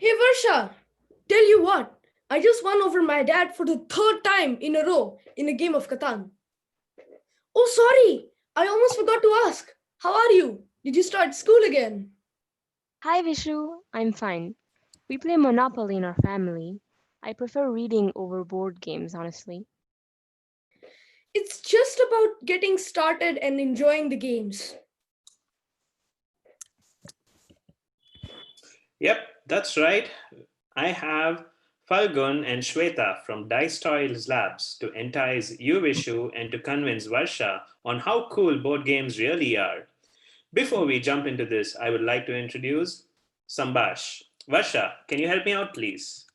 Hey Varsha, tell you what, I just won over my dad for the third time in a row in a game of Catan. Oh, sorry, I almost forgot to ask. How are you? Did you start school again? Hi Vishu, I'm fine. We play Monopoly in our family. I prefer reading over board games, honestly. It's just about getting started and enjoying the games. Yep, that's right. I have Falgun and Shweta from Dice Toys Labs to entice you, Vishu, and to convince Varsha on how cool board games really are. Before we jump into this, I would like to introduce Sambash. Varsha, can you help me out, please?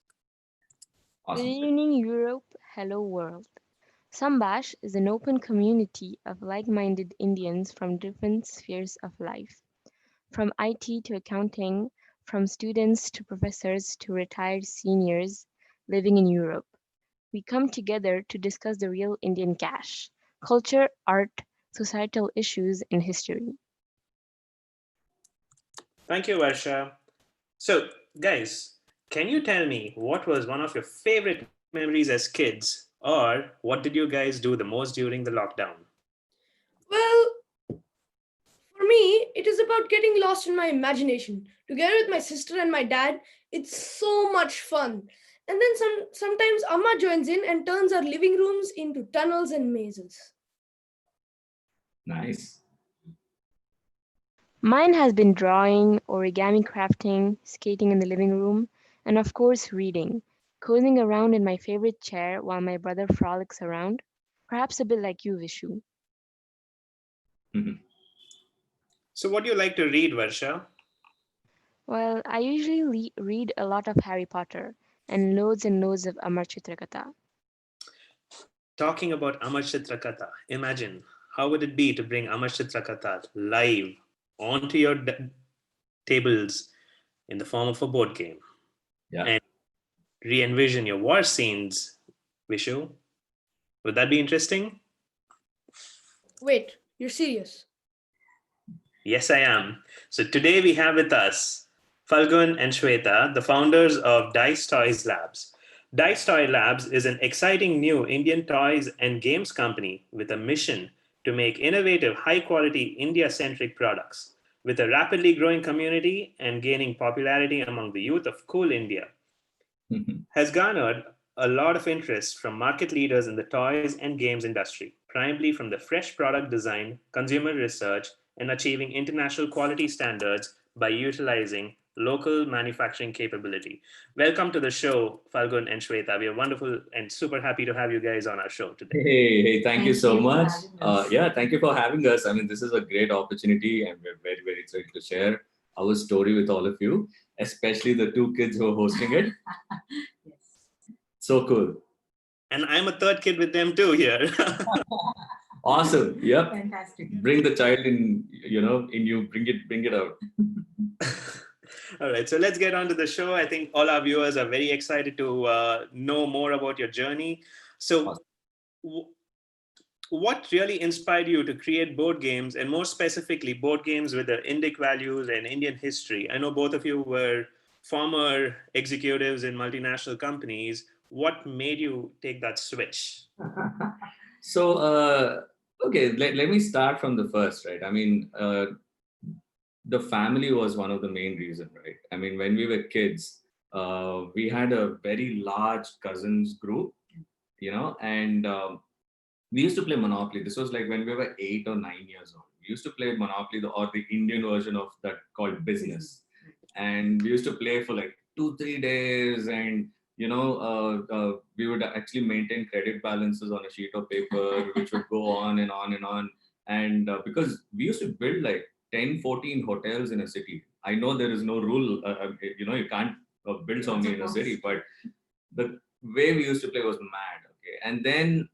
Good Awesome. evening, Europe. Hello, world. Sambash is an open community of like minded Indians from different spheres of life, from IT to accounting, from students to professors to retired seniors living in Europe. We come together to discuss the real Indian cash, culture, art, societal issues, and history. Thank you, Varsha. So, guys, can you tell me what was one of your favorite memories as kids, or what did you guys do the most during the lockdown? Well, for me, it is about getting lost in my imagination. Together with my sister and my dad, it's so much fun. And then sometimes Amma joins in and turns our living rooms into tunnels and mazes. Nice. Mine has been drawing, origami crafting, skating in the living room, and of course reading, cozying around in my favorite chair while my brother frolics around, perhaps a bit like you, Vishu. Mhm. So, what do you like to read, Varsha? Well, I usually read a lot of Harry Potter and loads of Amar Chitrakatha. Talking about Amar Chitrakatha, imagine how would it be to bring Amar Chitrakatha live onto your tables in the form of a board game Yeah. and re-envision your war scenes, Vishu? Would that be interesting? Wait, you're serious? Yes, I am. So today we have with us Falgun and Shweta, the founders of Dice Toys Labs. Dice Toy Labs is an exciting new Indian toys and games company with a mission to make innovative, high quality, India centric products. With a rapidly growing community and gaining popularity among the youth of cool India, Mhm. has garnered a lot of interest from market leaders in the toys and games industry, primarily from the fresh product design, consumer research, and achieving international quality standards by utilizing local manufacturing capability. Welcome to the show, Falgun and Shweta. We are wonderful and super happy to have you guys on our show today. Hey, thank you Thank so you for much. having us. Yeah, thank you for having us. I mean, this is a great opportunity, and we're very, very thrilled to share our story with all of you, especially the two kids who are hosting it. Yes. So cool. And I'm a third kid with them too here. Awesome. Yep. Fantastic. Bring the child in you, bring it out. All right, so let's get on to the show. I think all our viewers are very excited to know more about your journey. So, Awesome. w- what really inspired you to create board games, and more specifically, board games with the Indic values and Indian history? I know both of you were former executives in multinational companies. What made you take that switch? So, okay, let me start from the first, right? I mean, the family was one of the main reason, right? I mean, when we were kids, we had a very large cousins group, and we used to play Monopoly. This was like when we were 8 or 9 years old. We used to play Monopoly, or the Indian version of that called Business, and we used to play for like 2 3 days, and we would actually maintain credit balances on a sheet of paper, which would go on and on and on. And because we used to build like 10 14 hotels in a city. I know there is no rule, you can't build so many in a city, but the way we used to play was mad. Okay, and then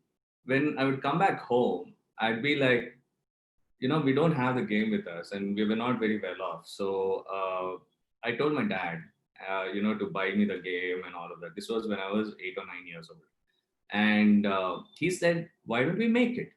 when I would come back home, I'd be like, we don't have the game with us, and we were not very well off. So I told my dad, to buy me the game and all of that. This was when I was 8 or 9 years old, and he said, "Why don't we make it?"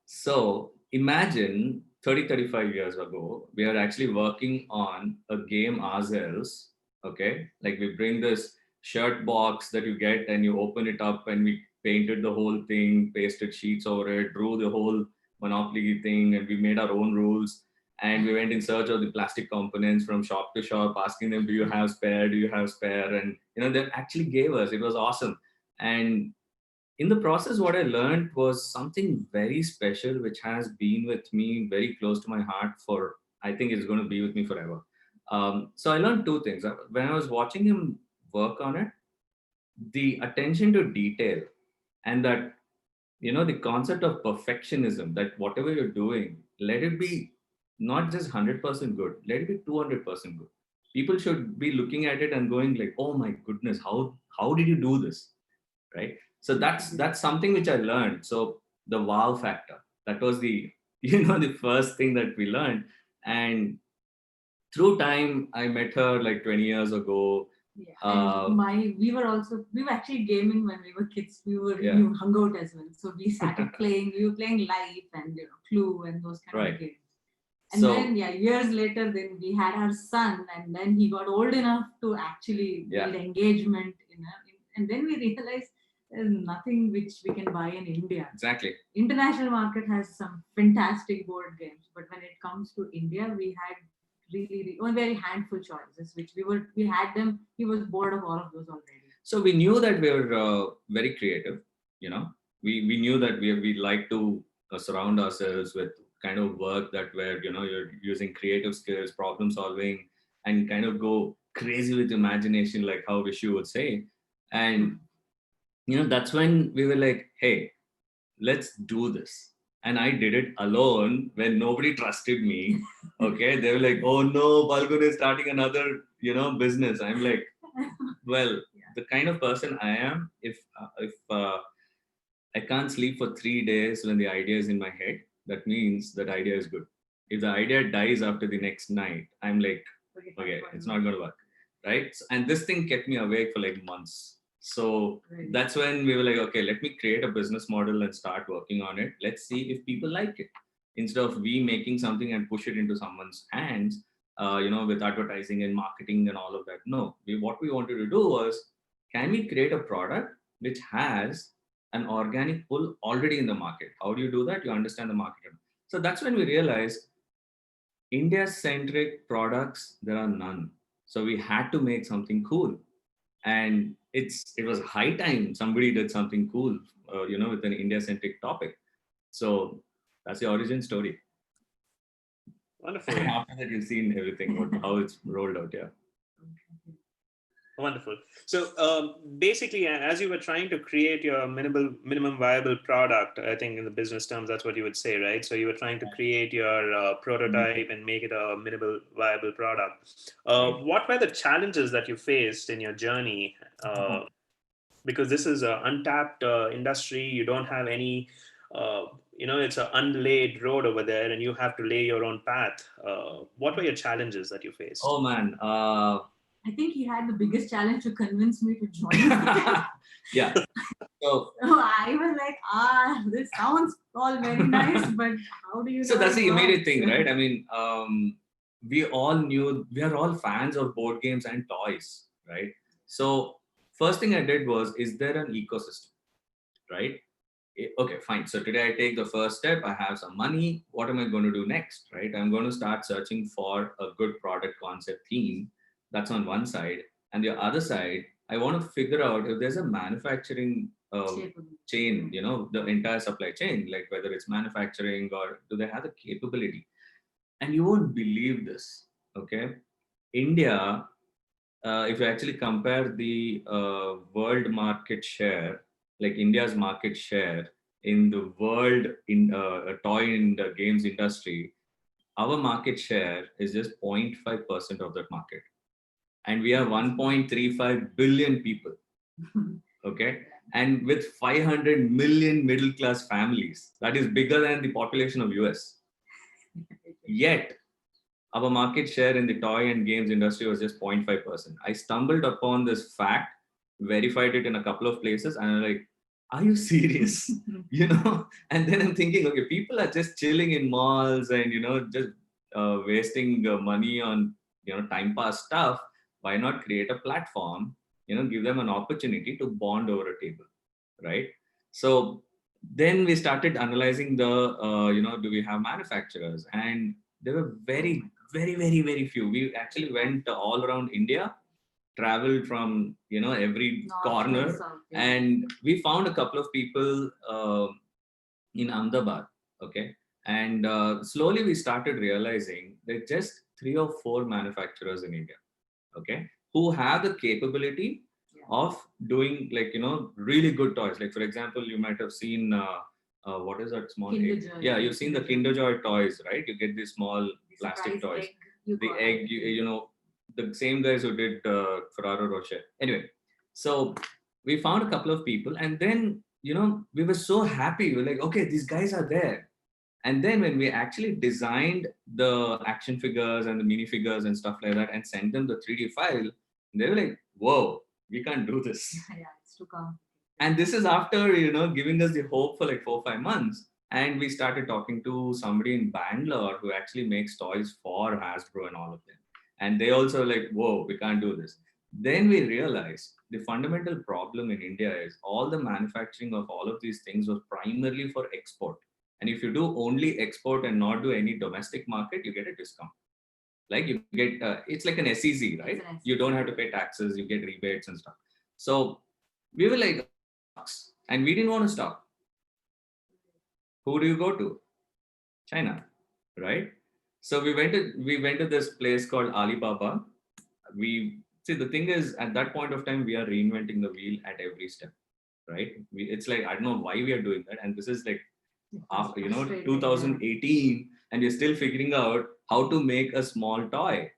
So imagine 30, 35 years ago, we are actually working on a game ourselves Okay, like we bring this shirt box that you get and you open it up, and we painted the whole thing, pasted sheets over it, drew the whole Monopoly thing, and we made our own rules. And we went in search of the plastic components from shop to shop, asking them, "Do you have spare? Do you have spare?" And they actually gave us. It was awesome. And in the process, what I learned was something very special, which has been with me very close to my heart for, I think it's going to be with me forever. So I learned two things. When I was watching him work on it, the attention to detail, and that, the concept of perfectionism, that whatever you're doing, let it be not just 100% good, let it be 200% good. People should be looking at it and going like, oh my goodness, how did you do this? Right? So that's something which I learned. So the wow factor, that was the the first thing that we learned. And through time, I met her like 20 years ago. Yeah, and we were actually gaming when we were kids. We hung out as well. So we started playing. We were playing Life and Clue and those kind of games. And then years later, then we had our son, and then he got old enough to actually build engagement. And then we realized there's nothing which we can buy in India. Exactly. International market has some fantastic board games, but when it comes to India, we had really very handful choices, which we had them. He was bored of all of those already. So we knew that we were very creative. We knew that we like to surround ourselves with kind of work that where you're using creative skills, problem solving, and kind of go crazy with imagination, like how Vishu would say. And that's when we were like, hey, let's do this. And I did it alone when nobody trusted me. Okay, they were like, oh no, Balgun is starting another business. I'm like, well, the kind of person I am, if I can't sleep for 3 days when the idea is in my head, that means that idea is good. If the idea dies after the next night, I'm like, okay, it's not going to work, right? And this thing kept me awake for like months. So that's when we were like, okay, let me create a business model and start working on it. Let's see if people like it. Instead of we making something and push it into someone's hands, with advertising and marketing and all of that. No, what we wanted to do was, can we create a product which has an organic pull already in the market? How do you do that? You understand the market. So that's when we realized India-centric products, there are none. So we had to make something cool. And it was high time somebody did something cool, with an India-centric topic. So that's the origin story. Wonderful. After that, you've seen everything, how it's rolled out, yeah. Wonderful. So basically, as you were trying to create your minimum viable product, I think in the business terms, that's what you would say, right? So you were trying to create your prototype and make it a minimal viable product. What were the challenges that you faced in your journey? Because this is an untapped industry. You don't have any, it's an unlaid road over there, and you have to lay your own path. What were your challenges that you faced? Oh man. I think he had the biggest challenge to convince me to join. Yeah. So I was like, this sounds all very nice, but how do you So that's the immediate thing, right? I mean, mean, we all knew, we are all fans of board games and toys, right? So first thing I did was, is there an ecosystem, right? Okay, fine. So today I take the first step. I have some money. What am I going to do next, right? I'm going to start searching for a good product concept theme. That's on one side. And the other side, I want to figure out if there's a manufacturing chain, the entire supply chain, like whether it's manufacturing or do they have the capability. And you won't believe this, okay? India, if you actually compare the world market share, like India's market share in the world in toy and games industry, our market share is just 0.5% of that market. And we are 1.35 billion people, okay? And with 500 million middle class families, that is bigger than the population of US. Yet, our market share in the toy and games industry was just 0.5%. I stumbled upon this fact, verified it in a couple of places, and I'm like, are you serious? And then I'm thinking, okay, people are just chilling in malls and, just wasting money on, time pass stuff. Why not create a platform, give them an opportunity to bond over a table, right? So then we started analyzing the, do we have manufacturers? And there were very, very, very, very few. We actually went all around India, traveled from, every North corner, and south, and we found a couple of people in Ahmedabad, okay? And slowly we started realizing that just 3 or 4 manufacturers in India, okay, who have the capability of doing really good toys. Like for example, you might have seen what is that small Kinder egg? Joy. Yeah, you've seen the Kinder Joy toys, right? You get these small plastic toys. The egg, the same guys who did Ferrero Rocher. Anyway, so we found a couple of people, and then we were so happy. We were like, okay, these guys are there. And then when we actually designed the action figures and the minifigures and stuff like that and sent them the 3D file, they were like, whoa, we can't do this. Yeah, it's too complicated. And this is after, giving us the hope for like 4 or 5 months. And we started talking to somebody in Bangalore who actually makes toys for Hasbro and all of them. And they also like, whoa, we can't do this. Then we realized the fundamental problem in India is all the manufacturing of all of these things was primarily for export. And if you do only export and not do any domestic market, you get a discount. Like you get, it's like an SEZ, right? You don't have to pay taxes, you get rebates and stuff. So we were like, shucks, and we didn't want to stop. Who do you go to? China, right? So we went to this place called Alibaba. We see, the thing is, at that point of time, we are reinventing the wheel at every step, right? It's like, I don't know why we are doing that, and this is like after 2018, and we're still figuring out how to make a small toy,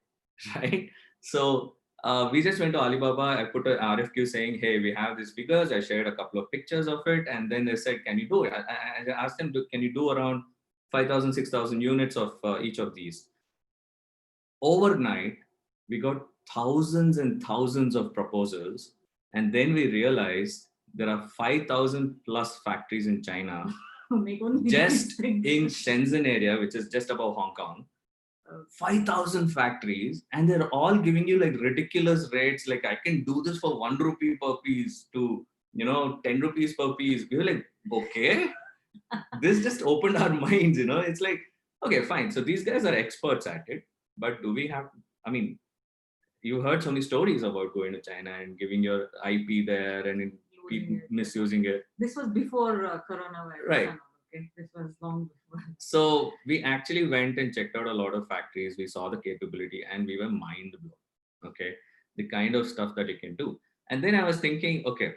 right? So we just went to Alibaba. I put an RFQ saying, hey, we have these figures. I shared a couple of pictures of it, and then they said, can you do it? I asked them, can you do around 5,000, 6,000 units of each of these? Overnight, we got thousands and thousands of proposals, and then we realized there are 5,000 plus factories in China just in Shenzhen area, which is just above Hong Kong. 5,000 factories, and they're all giving you like ridiculous rates. Like, I can do this for 1 rupee per piece to 10 rupees per piece. We were like, okay. This just opened our minds. It's like, okay, fine, so these guys are experts at it, but do we have, I mean, you heard so many stories about going to China and giving your IP there and misusing it. This was before coronavirus. Right. Okay, this was long before. So we actually went and checked out a lot of factories. We saw the capability and we were mind blown. Okay, the kind of stuff that you can do. And then I was thinking, okay,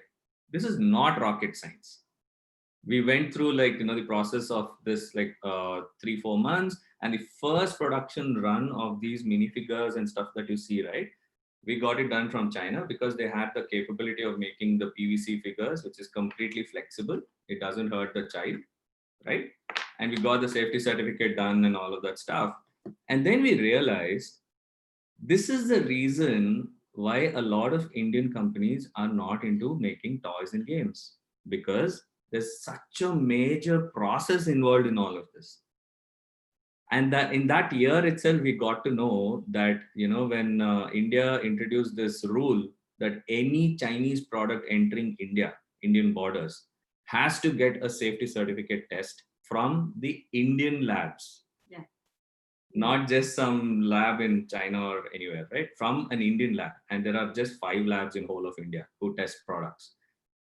this is not rocket science. We went through the process of this 3-4 months, and the first production run of these minifigures and stuff that you see, right? We got it done from China because they had the capability of making the PVC figures, which is completely flexible. It doesn't hurt the child, right? And we got the safety certificate done and all of that stuff. And then we realized this is the reason why a lot of Indian companies are not into making toys and games, because there's such a major process involved in all of this. And that in that year itself, we got to know that, when India introduced this rule that any Chinese product entering Indian borders, has to get a safety certificate test from the Indian labs. Yeah. Not just some lab in China or anywhere, right? From an Indian lab. And there are just 5 labs in whole of India who test products.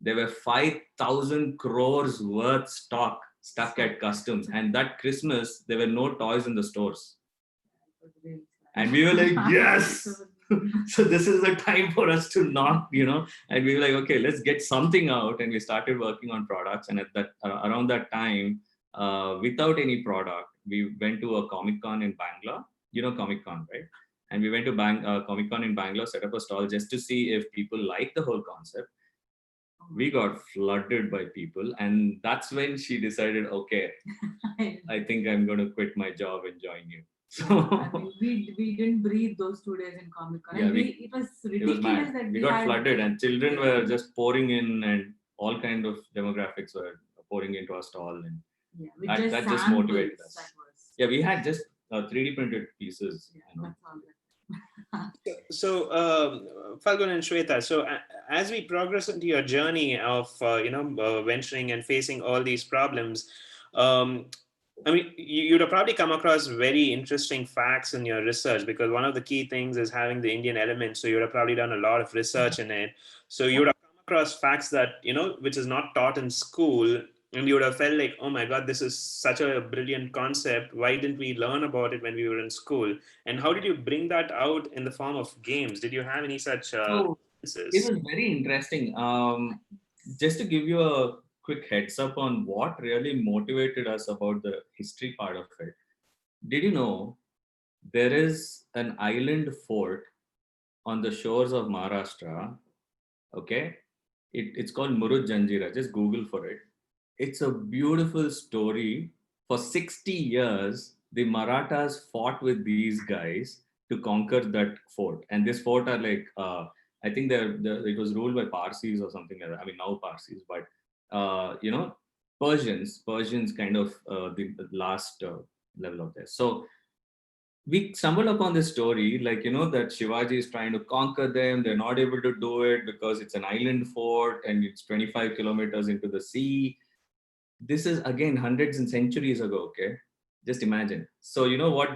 There were 5,000 crores worth stock stuck at customs. And that Christmas, there were no toys in the stores. And we were like, yes! So this is the time for us to not, and we were like, okay, let's get something out. And we started working on products. And at that around that time, without any product, we went to a Comic-Con in Bangalore. Comic-Con, right? And we went to Comic-Con in Bangalore, set up a stall just to see if people like the whole concept. We got flooded by people, and that's when she decided, okay, I think I'm going to quit my job and join you. So we didn't breathe those 2 days in Comic-Con. Yeah, it was ridiculous that we got flooded, and children were just pouring in, and all kind of demographics were pouring into our stall, and that just motivated us. Yeah, we had just 3D printed pieces. Yeah, that's all So, Falgun and Shweta, so as we progress into your journey of, venturing and facing all these problems, um, I mean, you'd have probably come across very interesting facts in your research, because one of the key things is having the Indian element. So you'd have probably done a lot of research in it. So you would have come across facts that, which is not taught in school. And you would have felt like, oh my God, this is such a brilliant concept. Why didn't we learn about it when we were in school? And how did you bring that out in the form of games? Did you have any such So it experiences? was very interesting. Just to give you a quick heads up on what really motivated us about the history part of it. Did you know there is an island fort on the shores of Maharashtra? Okay, it's called Murud Janjira. Just Google for it. It's a beautiful story. For 60 years, the Marathas fought with these guys to conquer that fort. And this fort are like, I think it was ruled by Parsis or something like that. I mean, now Parsis, but, Persians kind of the last level of this. So we stumbled upon this story, like, that Shivaji is trying to conquer them. They're not able to do it because it's an island fort and it's 25 kilometers into the sea. This is again hundreds and centuries ago. Okay, just imagine. So you know what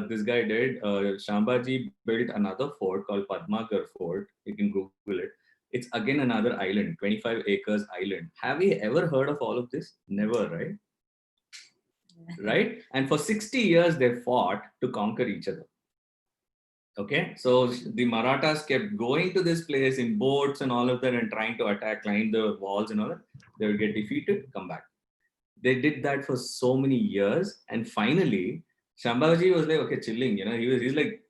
this guy did? Shambaji built another fort called Padmagar Fort. You can Google it. It's again another island, 25 acres island. Have we ever heard of all of this? Never, right? Right? And for 60 years they fought to conquer each other. Okay, so the Marathas kept going to this place in boats and all of that and trying to attack, climb the walls and all that. They would get defeated, come back. They did that for so many years, and finally Shambhaji was like, okay, chilling, he's like,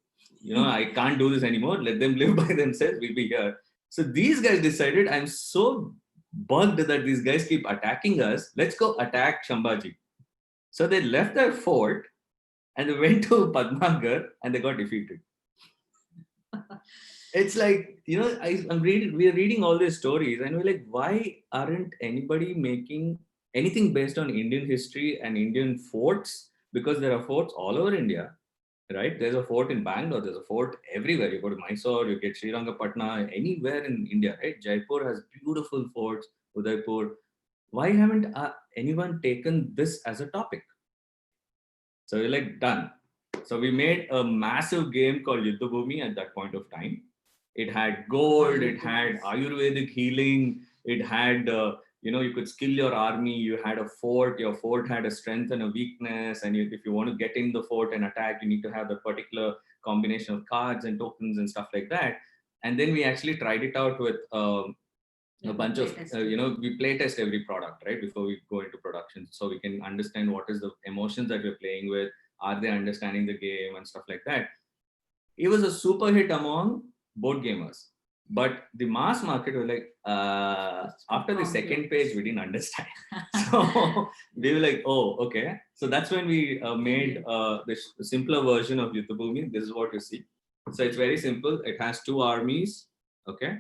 I can't do this anymore, let them live by themselves, we'll be here. So these guys decided, I'm so bugged that these guys keep attacking us, let's go attack Shambhaji. So they left their fort and they went to Padmagar and they got defeated. It's like, we are reading all these stories and we're like, why aren't anybody making anything based on Indian history and Indian forts? Because there are forts all over India, right? There's a fort in Bangalore, there's a fort everywhere. You go to Mysore, you get Srirangapatna, anywhere in India, right? Jaipur has beautiful forts, Udaipur. Why haven't anyone taken this as a topic? So we're like, done. So we made a massive game called Yuddhabhumi at that point of time. It had gold, it had Ayurvedic healing, it had, you could skill your army, you had a fort, your fort had a strength and a weakness, and if you want to get in the fort and attack, you need to have the particular combination of cards and tokens and stuff like that. And then we actually tried it out with a bunch of, we play test every product, right, before we go into production. So we can understand what is the emotions that we're playing with, are they understanding the game and stuff like that. It was a super hit among board gamers. But the mass market was like, after the second page, we didn't understand. So they were like, oh, okay. So that's when we made this simpler version of Yuddhabhumi. This is what you see. So it's very simple. It has two armies, okay?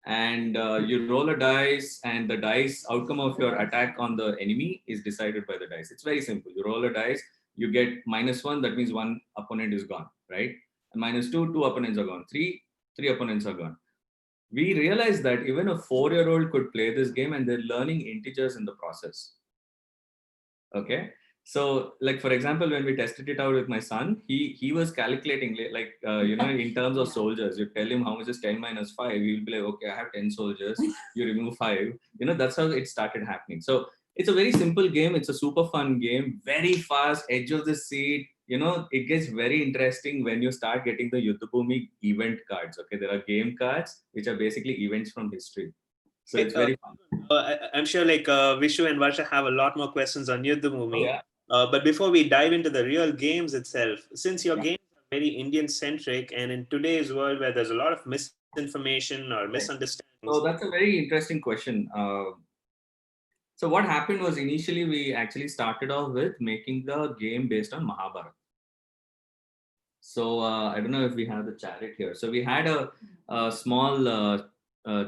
And you roll a dice, and the dice outcome of your attack on the enemy is decided by the dice. It's very simple. You roll a dice, you get -1, that means one opponent is gone, right? And -2, two opponents are gone. Three opponents are gone. We realized that even a 4-year-old could play this game, and they're learning integers in the process. Okay, so like for example, when we tested it out with my son, he was calculating like in terms of soldiers. You tell him how much is 10 minus 5, he'll be like, okay, I have 10 soldiers, you remove 5. That's how it started happening. So it's a very simple game, it's a super fun game, very fast, edge of the seat. It gets very interesting when you start getting the Yuddhabhumi event cards. Okay, there are game cards which are basically events from history. So it's very fun. I'm sure like Vishu and Varsha have a lot more questions on Yuddhabhumi. Oh, yeah. But before we dive into the real games itself, since your games are very Indian centric, and in today's world where there's a lot of misinformation or misunderstandings. So that's a very interesting question. So what happened was, initially we actually started off with making the game based on Mahabharata. So I don't know if we have the chariot here. So we had a small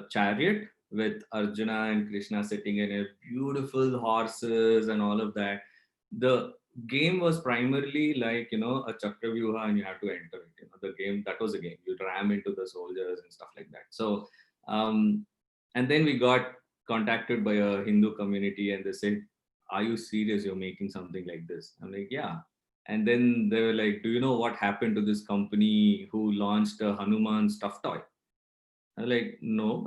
chariot with Arjuna and Krishna sitting in it, beautiful horses and all of that. The game was primarily like, a Chakravyuha and you have to enter it. The game, that was a game. You ram into the soldiers and stuff like that. So, and then we got contacted by a Hindu community and they said, are you serious? You're making something like this? I'm like, yeah. And then they were like, do you know what happened to this company who launched a Hanuman stuffed toy? I'm like, no.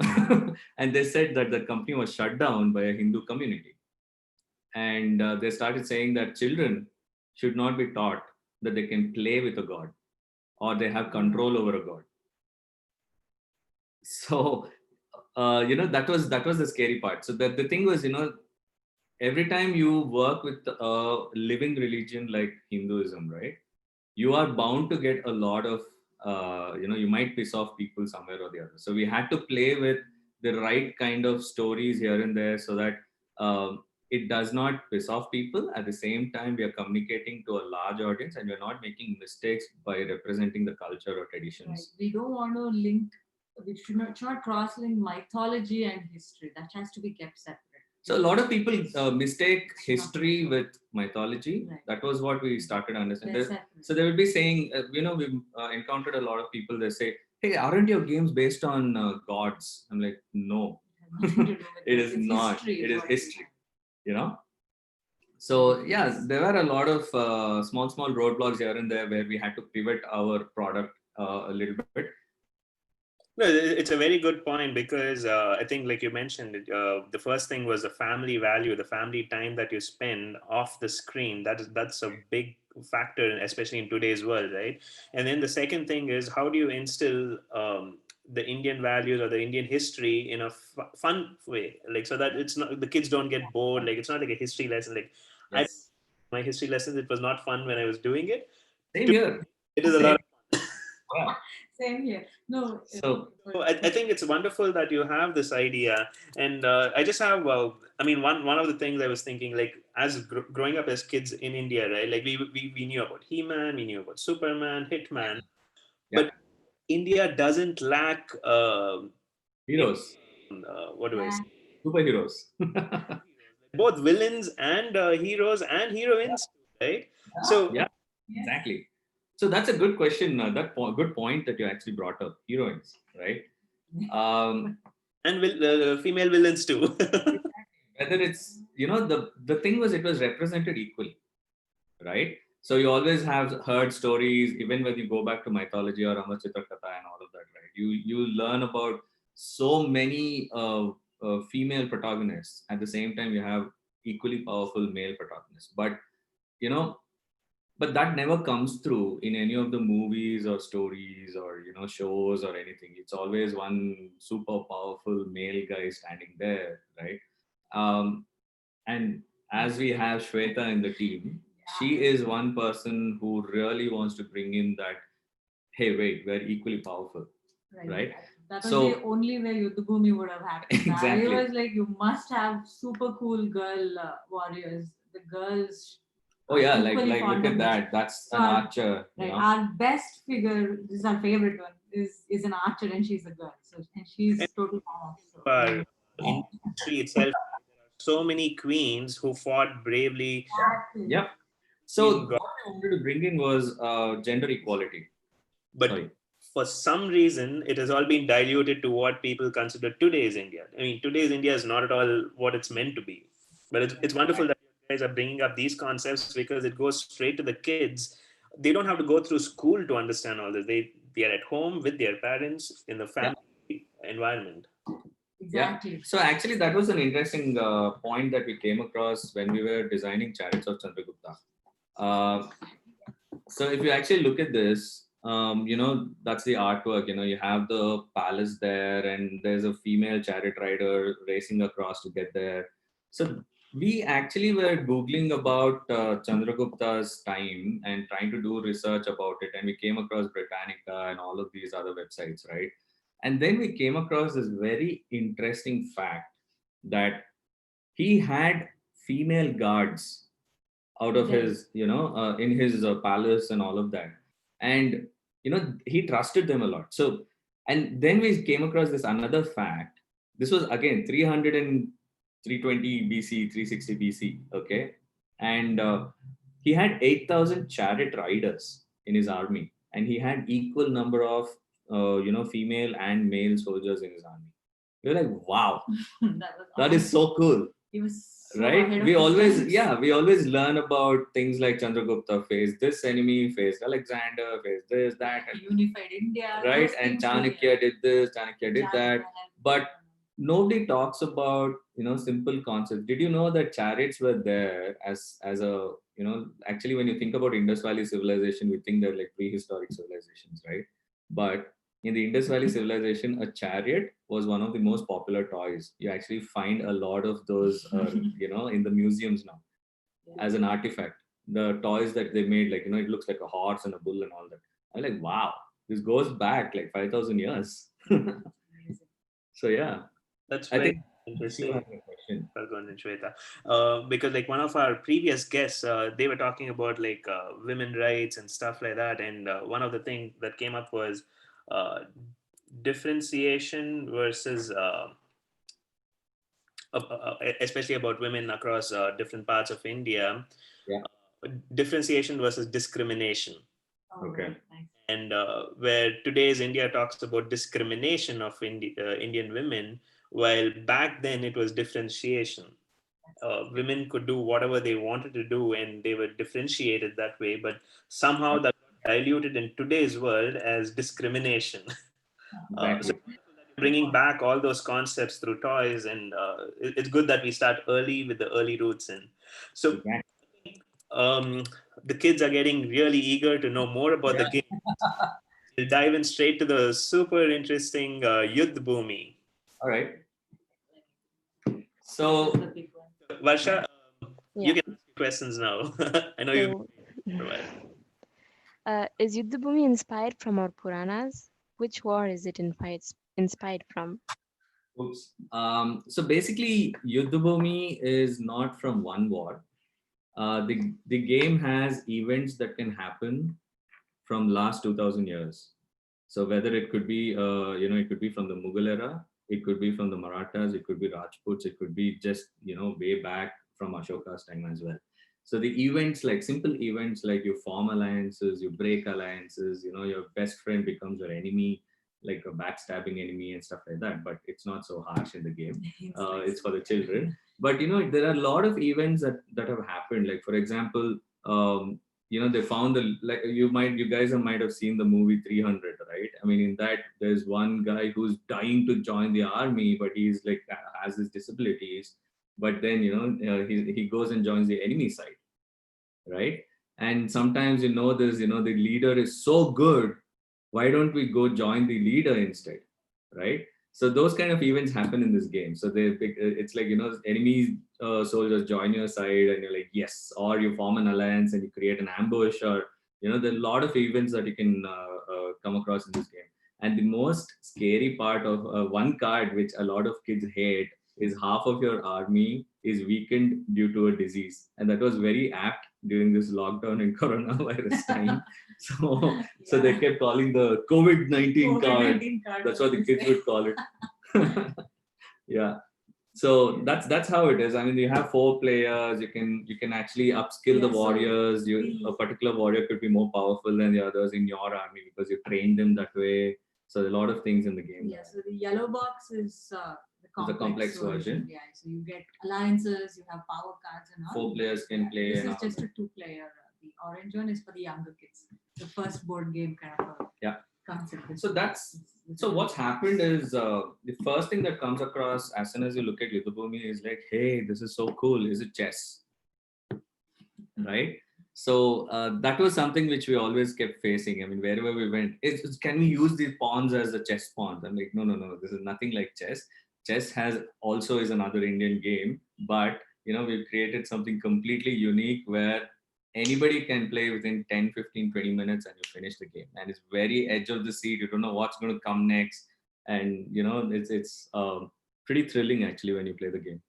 And they said that the company was shut down by a Hindu community. And they started saying that children should not be taught that they can play with a god or they have control over a god. So, that was the scary part. So the thing was, every time you work with a living religion like Hinduism, right, you are bound to get a lot of, you might piss off people somewhere or the other. So we had to play with the right kind of stories here and there so that it does not piss off people. At the same time, we are communicating to a large audience and we're not making mistakes by representing the culture or traditions. Right. We don't want to link, we should not cross-link mythology and history. That has to be kept separate. So a lot of people mistake history with mythology. Right. That was what we started understanding. So they will be saying, we've encountered a lot of people. They say, "Hey, aren't your games based on gods?" I'm like, "No, it is not. It is history." So yeah, there were a lot of small roadblocks here and there where we had to pivot our product a little bit. No, it's a very good point because I think, like you mentioned, the first thing was the family value, the family time that you spend off the screen. That's a big factor, especially in today's world, right? And then the second thing is, how do you instill the Indian values or the Indian history in a fun way, like so that it's not, the kids don't get bored. Like it's not like a history lesson. Like Yes. my history lessons, it was not fun when I was doing it. Same here. It is a lot of fun. Same here. No. So I think it's wonderful that you have this idea, and I just have, I mean, one of the things I was thinking, like as growing up as kids in India, right? Like we knew about He-Man, we knew about Superman, Hitman, but India doesn't lack heroes. What do I say? Superheroes. Both villains and heroes and heroines, right? So yeah, exactly. So that's a good question. Good point that you actually brought up. Heroines, right? And female villains too. Whether it's, the thing was, it was represented equally, right? So you always have heard stories, even when you go back to mythology or Amachitra Katha and all of that, right? You learn about so many female protagonists. At the same time, you have equally powerful male protagonists. But that never comes through in any of the movies or stories or shows or anything. It's always one super powerful male guy standing there, right? And as we have Shweta in the team, she is one person who really wants to bring in that, hey, wait, we're equally powerful, right? That was the only way Yuddhabhumi would have happened. Exactly. I was like, you must have super cool girl warriors. The girls. Oh yeah, like look at that. That's an archer. Right. Our best figure, this is our favorite one, is an archer and she's a girl. So and she's total power. In history itself, so many queens who fought bravely. Yep. So what I wanted to bring in was gender equality. But for some reason, it has all been diluted to what people consider today's India. I mean, today's India is not at all what it's meant to be. But it's wonderful that you guys are bringing up these concepts because it goes straight to the kids. They don't have to go through school to understand all this. They are at home with their parents in the family environment. Exactly. Yeah. So actually, that was an interesting point that we came across when we were designing Chariots of Chandragupta. So if you actually look at this, that's the artwork. You have the palace there, and there's a female chariot rider racing across to get there. So we actually were Googling about Chandragupta's time and trying to do research about it, and we came across Britannica and all of these other websites, right? And then we came across this very interesting fact that he had female guards out of his, in his palace and all of that. And, he trusted them a lot. So, and then we came across this another fact. This was again 300 and 320 BC, 360 BC. Okay. And He had 8,000 chariot riders in his army, and he had equal number of female and male soldiers in his army. You're like, wow, that is so cool. He was so Right? ahead of We his always, times. we always learn about things like Chandragupta faced this enemy, faced Alexander, faced this, that, He unified India. right? Those And things Chanakya did this, Chanakya did that. But nobody talks about simple concepts. Did you know that chariots were there as a actually when you think about Indus Valley civilization, we think they're like prehistoric civilizations, right? But in the Indus Valley civilization, a chariot was one of the most popular toys. You actually find a lot of those in the museums now as an artifact. The toys that they made, like it looks like a horse and a bull and all that. I'm like, wow, this goes back like 5,000 years. So yeah, That's I very think you have interesting. a question. Falgun and Shweta, because like one of our previous guests, they were talking about like women rights and stuff like that, and one of the things that came up was uh, differentiation versus, especially about women across different parts of India, Yeah. differentiation versus discrimination. Okay. Nice. And where today's India talks about discrimination of Indian women, while back then it was differentiation. Women could do whatever they wanted to do and they were differentiated that way, but somehow that got diluted in today's world as discrimination. So Exactly. bringing back all those concepts through toys, and it's good that we start early with the early roots in. So Exactly. um, the kids are getting really eager to know more about the Yeah. game. We'll dive in straight to the super interesting Yudh Bhumi. All right. This So is the big one. Varsha, you Yeah. can ask your questions now. I know you've been So, for a while. is Yuddhabhumi inspired from our Puranas? Which war is it inspired from? oops. So basically, Yuddhabhumi is not from one war. The game has events that can happen from last 2,000 years. So whether it could be it could be from the Mughal era, it could be from the Marathas, it could be Rajputs, it could be just way back from Ashoka's time as well. So the events, like simple events, like you form alliances, you break alliances, your best friend becomes your enemy, like a backstabbing enemy and stuff like that. But it's not so harsh in the game. It's for the children. But there are a lot of events that have happened. Like for example, they found like you guys might have seen the movie 300, right? I mean, in that there's one guy who's dying to join the army, but he's like has his disabilities, but then he goes and joins the enemy side, right? And sometimes there's the leader is so good, why don't we go join the leader instead, right? So those kind of events happen in this game. So it's like enemy soldiers join your side and you're like yes, or you form an alliance and you create an ambush, or there are a lot of events that you can come across in this game. And the most scary part of one card which a lot of kids hate is half of your army is weakened due to a disease, and that was very apt during this lockdown and coronavirus time. So they kept calling the COVID-19 card. That's what the kids would call it. Yeah. So that's how it is. I mean, you have 4 players. You can actually upskill the warriors. A particular warrior could be more powerful than the others in your army because you trained them that way. So a lot of things in the game. Yeah. So the yellow box is the complex version. Yeah. So you get alliances. You have power cards and all. 4 players can play. This is just a 2-player. The orange one is for the younger kids. The first board game kind of concept. So what's happened is the first thing that comes across as soon as you look at Yuddhabhumi is like, hey, this is so cool. Is it chess? Right? So that was something which we always kept facing. I mean, wherever we went, can we use these pawns as the chess pawns? I'm like, no, this is nothing like chess. Chess is another Indian game, but we've created something completely unique where anybody can play within 10, 15, 20 minutes and you finish the game. And it's very edge of the seat. You don't know what's going to come next. And, it's pretty thrilling actually when you play the game.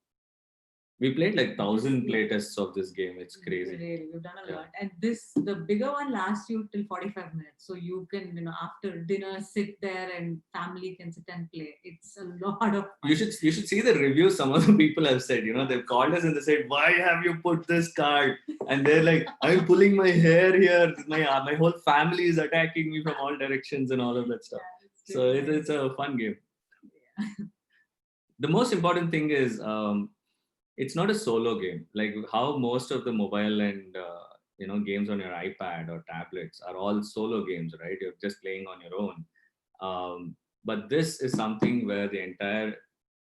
We played like 1,000 playtests of this game. It's crazy. Really, we've done a lot. And the bigger one lasts you till 45 minutes. So you can, after dinner, sit there and family can sit and play. It's a lot of fun. You should see the reviews some of the people have said. They've called us and they said, "Why have you put this card?" And they're like, "I'm pulling my hair here. My whole family is attacking me from all directions and all of that stuff." Yeah, So it's a fun game. Yeah. The most important thing is it's not a solo game. Like how most of the mobile and games on your iPad or tablets are all solo games, right? You're just playing on your own. But this is something where the entire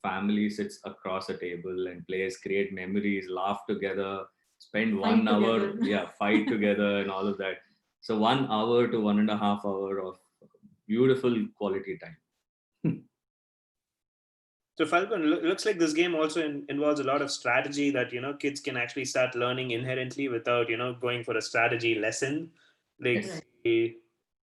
family sits across a table and plays, create memories, laugh together, spend Fight 1 hour, together. fight together and all of that. So 1 hour to 1.5 hour of beautiful quality time. So Falcon, looks like this game also involves a lot of strategy that kids can actually start learning inherently without going for a strategy lesson. Like Yes. they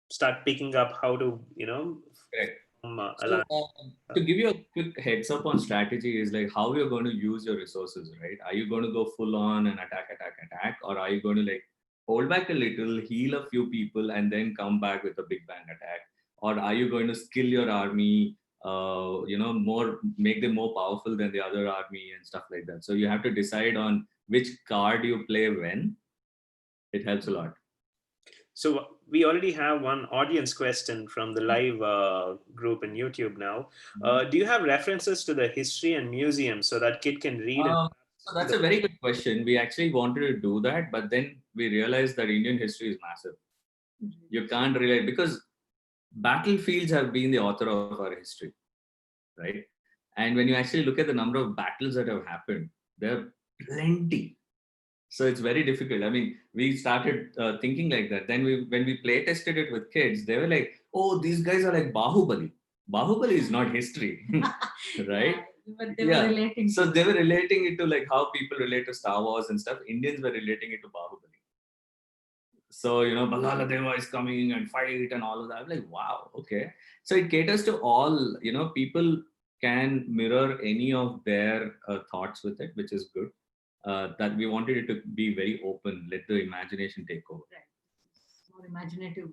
start picking up how to Correct. alarm. So, to give you a quick heads up on strategy is like how you're going to use your resources, right? Are you going to go full on and attack, or are you going to like hold back a little, heal a few people, and then come back with a big bang attack? Or are you going to skill your army, more make them more powerful than the other army and stuff like that? So you have to decide on which card you play when. It helps a lot. So we already have one audience question from the live group in YouTube now. Do you have references to the history and museum so that kid can read? So that's a very good question. We actually wanted to do that, but then we realized that Indian history is massive. You can't relate because battlefields have been the author of our history, right? And when you actually look at the number of battles that have happened, there are plenty. So it's very difficult. I mean, we started thinking like that. Then when we play tested it with kids, they were like, "Oh, these guys are like Bahubali. Bahubali is not history," right? Yeah, but they were relating. So they were relating it to like how people relate to Star Wars and stuff. Indians were relating it to Bahubali. So, Bangala Deva is coming and fight and all of that. I'm like, wow, okay. So it caters to all, people can mirror any of their thoughts with it, which is good. That we wanted it to be very open, let the imagination take over. Right. More imaginative,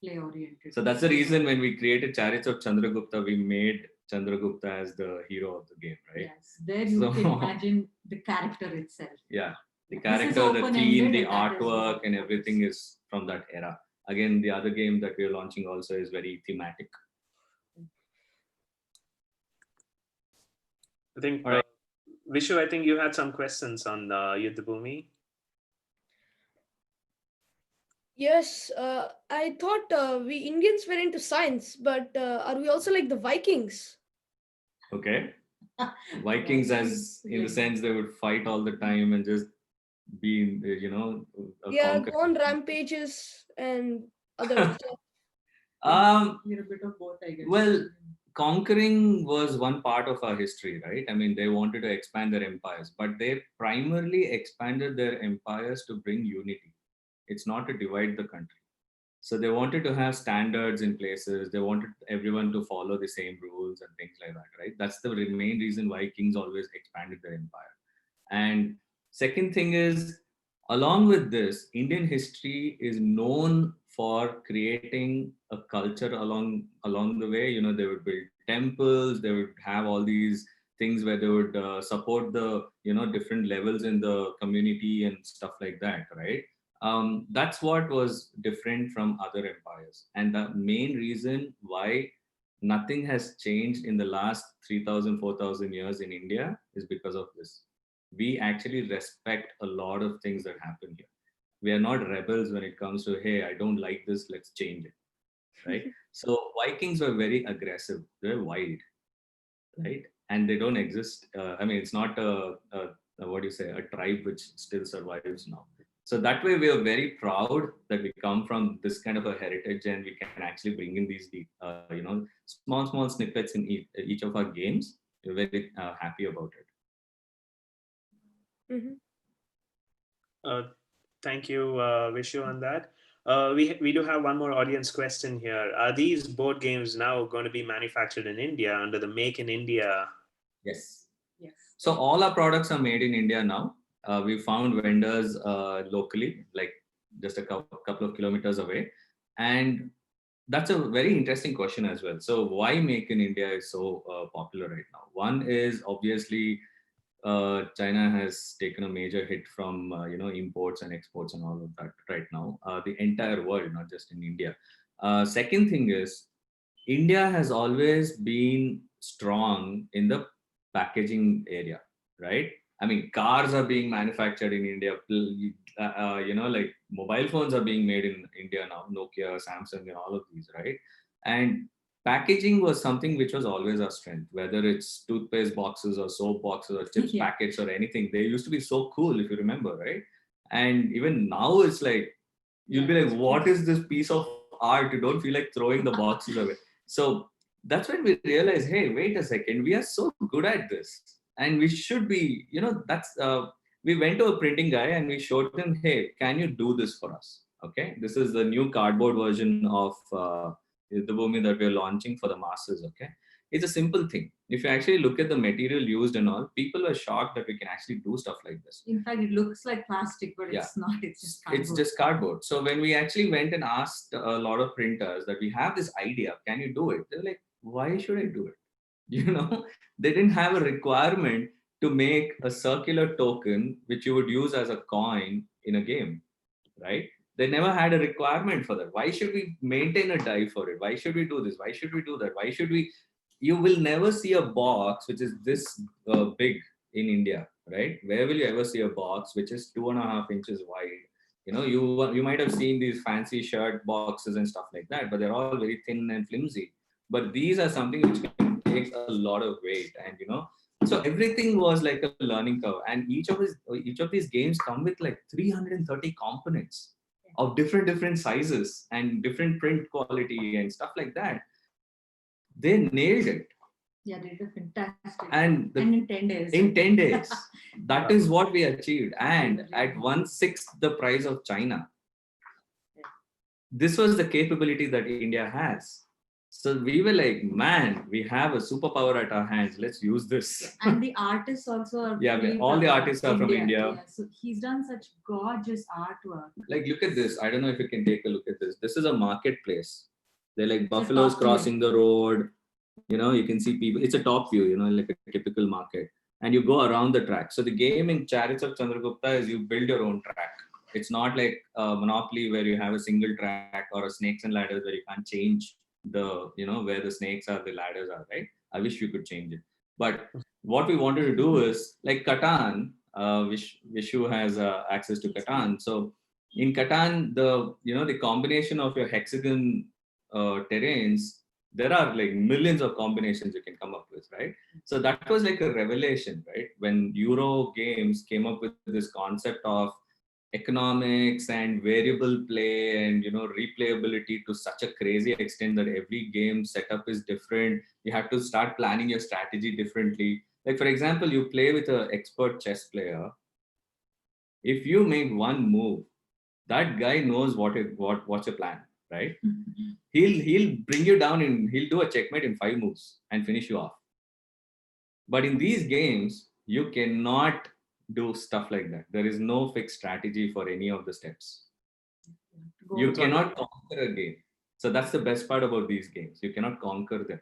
play oriented. So that's the reason when we created Chariots of Chandragupta, we made Chandragupta as the hero of the game, right? Yes, there you can imagine the character itself. Yeah. The character, the theme, the artwork, and everything is from that era. Again, the other game that we're launching also is very thematic. I think, all right. Vishu, I think you had some questions on Yuddhabhumi. Yes, I thought we Indians were into science, but are we also like the Vikings? Okay. Vikings, as in the sense they would fight all the time and just be, Go on rampages and other stuff. You're a bit of both, I guess. Well, conquering was one part of our history, right? I mean, they wanted to expand their empires, but they primarily expanded their empires to bring unity. It's not to divide the country. So they wanted to have standards in places. They wanted everyone to follow the same rules and things like that, right? That's the main reason why kings always expanded their empire. And second thing is, along with this, Indian history is known for creating a culture along the way. They would build temples. They would have all these things where they would support the different levels in the community and stuff like that, right? That's what was different from other empires. And the main reason why nothing has changed in the last 3,000, 4,000 years in India is because of this. We actually respect a lot of things that happen here. We are not rebels when it comes to, hey, I don't like this, let's change it, right? So Vikings were very aggressive. They're wild, right? And they don't exist. It's not a tribe which still survives now. So that way, we are very proud that we come from this kind of a heritage, and we can actually bring in these, small snippets in each of our games. We're very happy about it. Mm-hmm. Thank you, Vishu, on that. We do have one more audience question here. Are these board games now going to be manufactured in India under the Make in India? Yes. Yes. So all our products are made in India now. We found vendors locally, like just a couple of kilometers away. And that's a very interesting question as well. So why make in India is so popular right now? One is obviously China has taken a major hit from imports and exports and all of that right now. The entire world, not just in India. Second thing is India has always been strong in the packaging area, right? I mean, cars are being manufactured in India. Like mobile phones are being made in India now, Nokia, Samsung, and all of these, right? And packaging was something which was always our strength, whether it's toothpaste boxes or soap boxes or chips packets or anything. They used to be so cool, if you remember, right? And even now, it's like you'll be like, what is this piece of art? You don't feel like throwing the boxes away. So that's when we realize, hey, wait a second, we are so good at this, and we should be, that's we went to a printing guy and we showed him, hey, can you do this for us? Okay, this is the new cardboard version of the Bhumi that we're launching for the masses. Okay, it's a simple thing. If you actually look at the material used and all, people were shocked that we can actually do stuff like this. In fact, it looks like plastic, but it's not. It's just cardboard. It's just cardboard. So when we actually went and asked a lot of printers that we have this idea, can you do it? They're like, why should I do it? They didn't have a requirement to make a circular token which you would use as a coin in a game, right? They never had a requirement for that. Why should we maintain a die for it? Why should we do this? Why should we do that? Why should we? You will never see a box which is this big in India, right? Where will you ever see a box which is 2.5 inches wide? You might have seen these fancy shirt boxes and stuff like that, but they're all very thin and flimsy. But these are something which can take a lot of weight, and so everything was like a learning curve. And each of these games come with like 330 components of different sizes and different print quality and stuff like that. They nailed it. Yeah, they did fantastic. And in 10 days. In 10 days. That is what we achieved. And at 1/6 the price of China. This was the capability that India has. So we were like, man, we have a superpower at our hands. Let's use this. And the artists also are all the artists are from India. Yeah. So he's done such gorgeous artwork. Like, look at this. I don't know if you can take a look at this. This is a marketplace. They're like buffaloes crossing the road. You can see people. It's a top view, like a typical market. And you go around the track. So the game in Chariots of Chandragupta is you build your own track. It's not like Monopoly where you have a single track, or a Snakes and Ladders where you can't change the where the snakes are, the ladders are, right? I wish you could change it. But what we wanted to do is like Catan, Vishu has access to Catan. So in Catan, the combination of your hexagon terrains, there are like millions of combinations you can come up with, right? So that was like a revelation, right? When Euro games came up with this concept of economics and variable play and replayability to such a crazy extent that every game setup is different. You have to start planning your strategy differently. Like, for example, you play with an expert chess player. If you make one move, that guy knows what's your plan, right? He'll bring you down and he'll do a checkmate in 5 moves and finish you off. But in these games, you cannot do stuff like that. There is no fixed strategy for any of the steps. You cannot conquer a game. So that's the best part about these games. You cannot conquer them.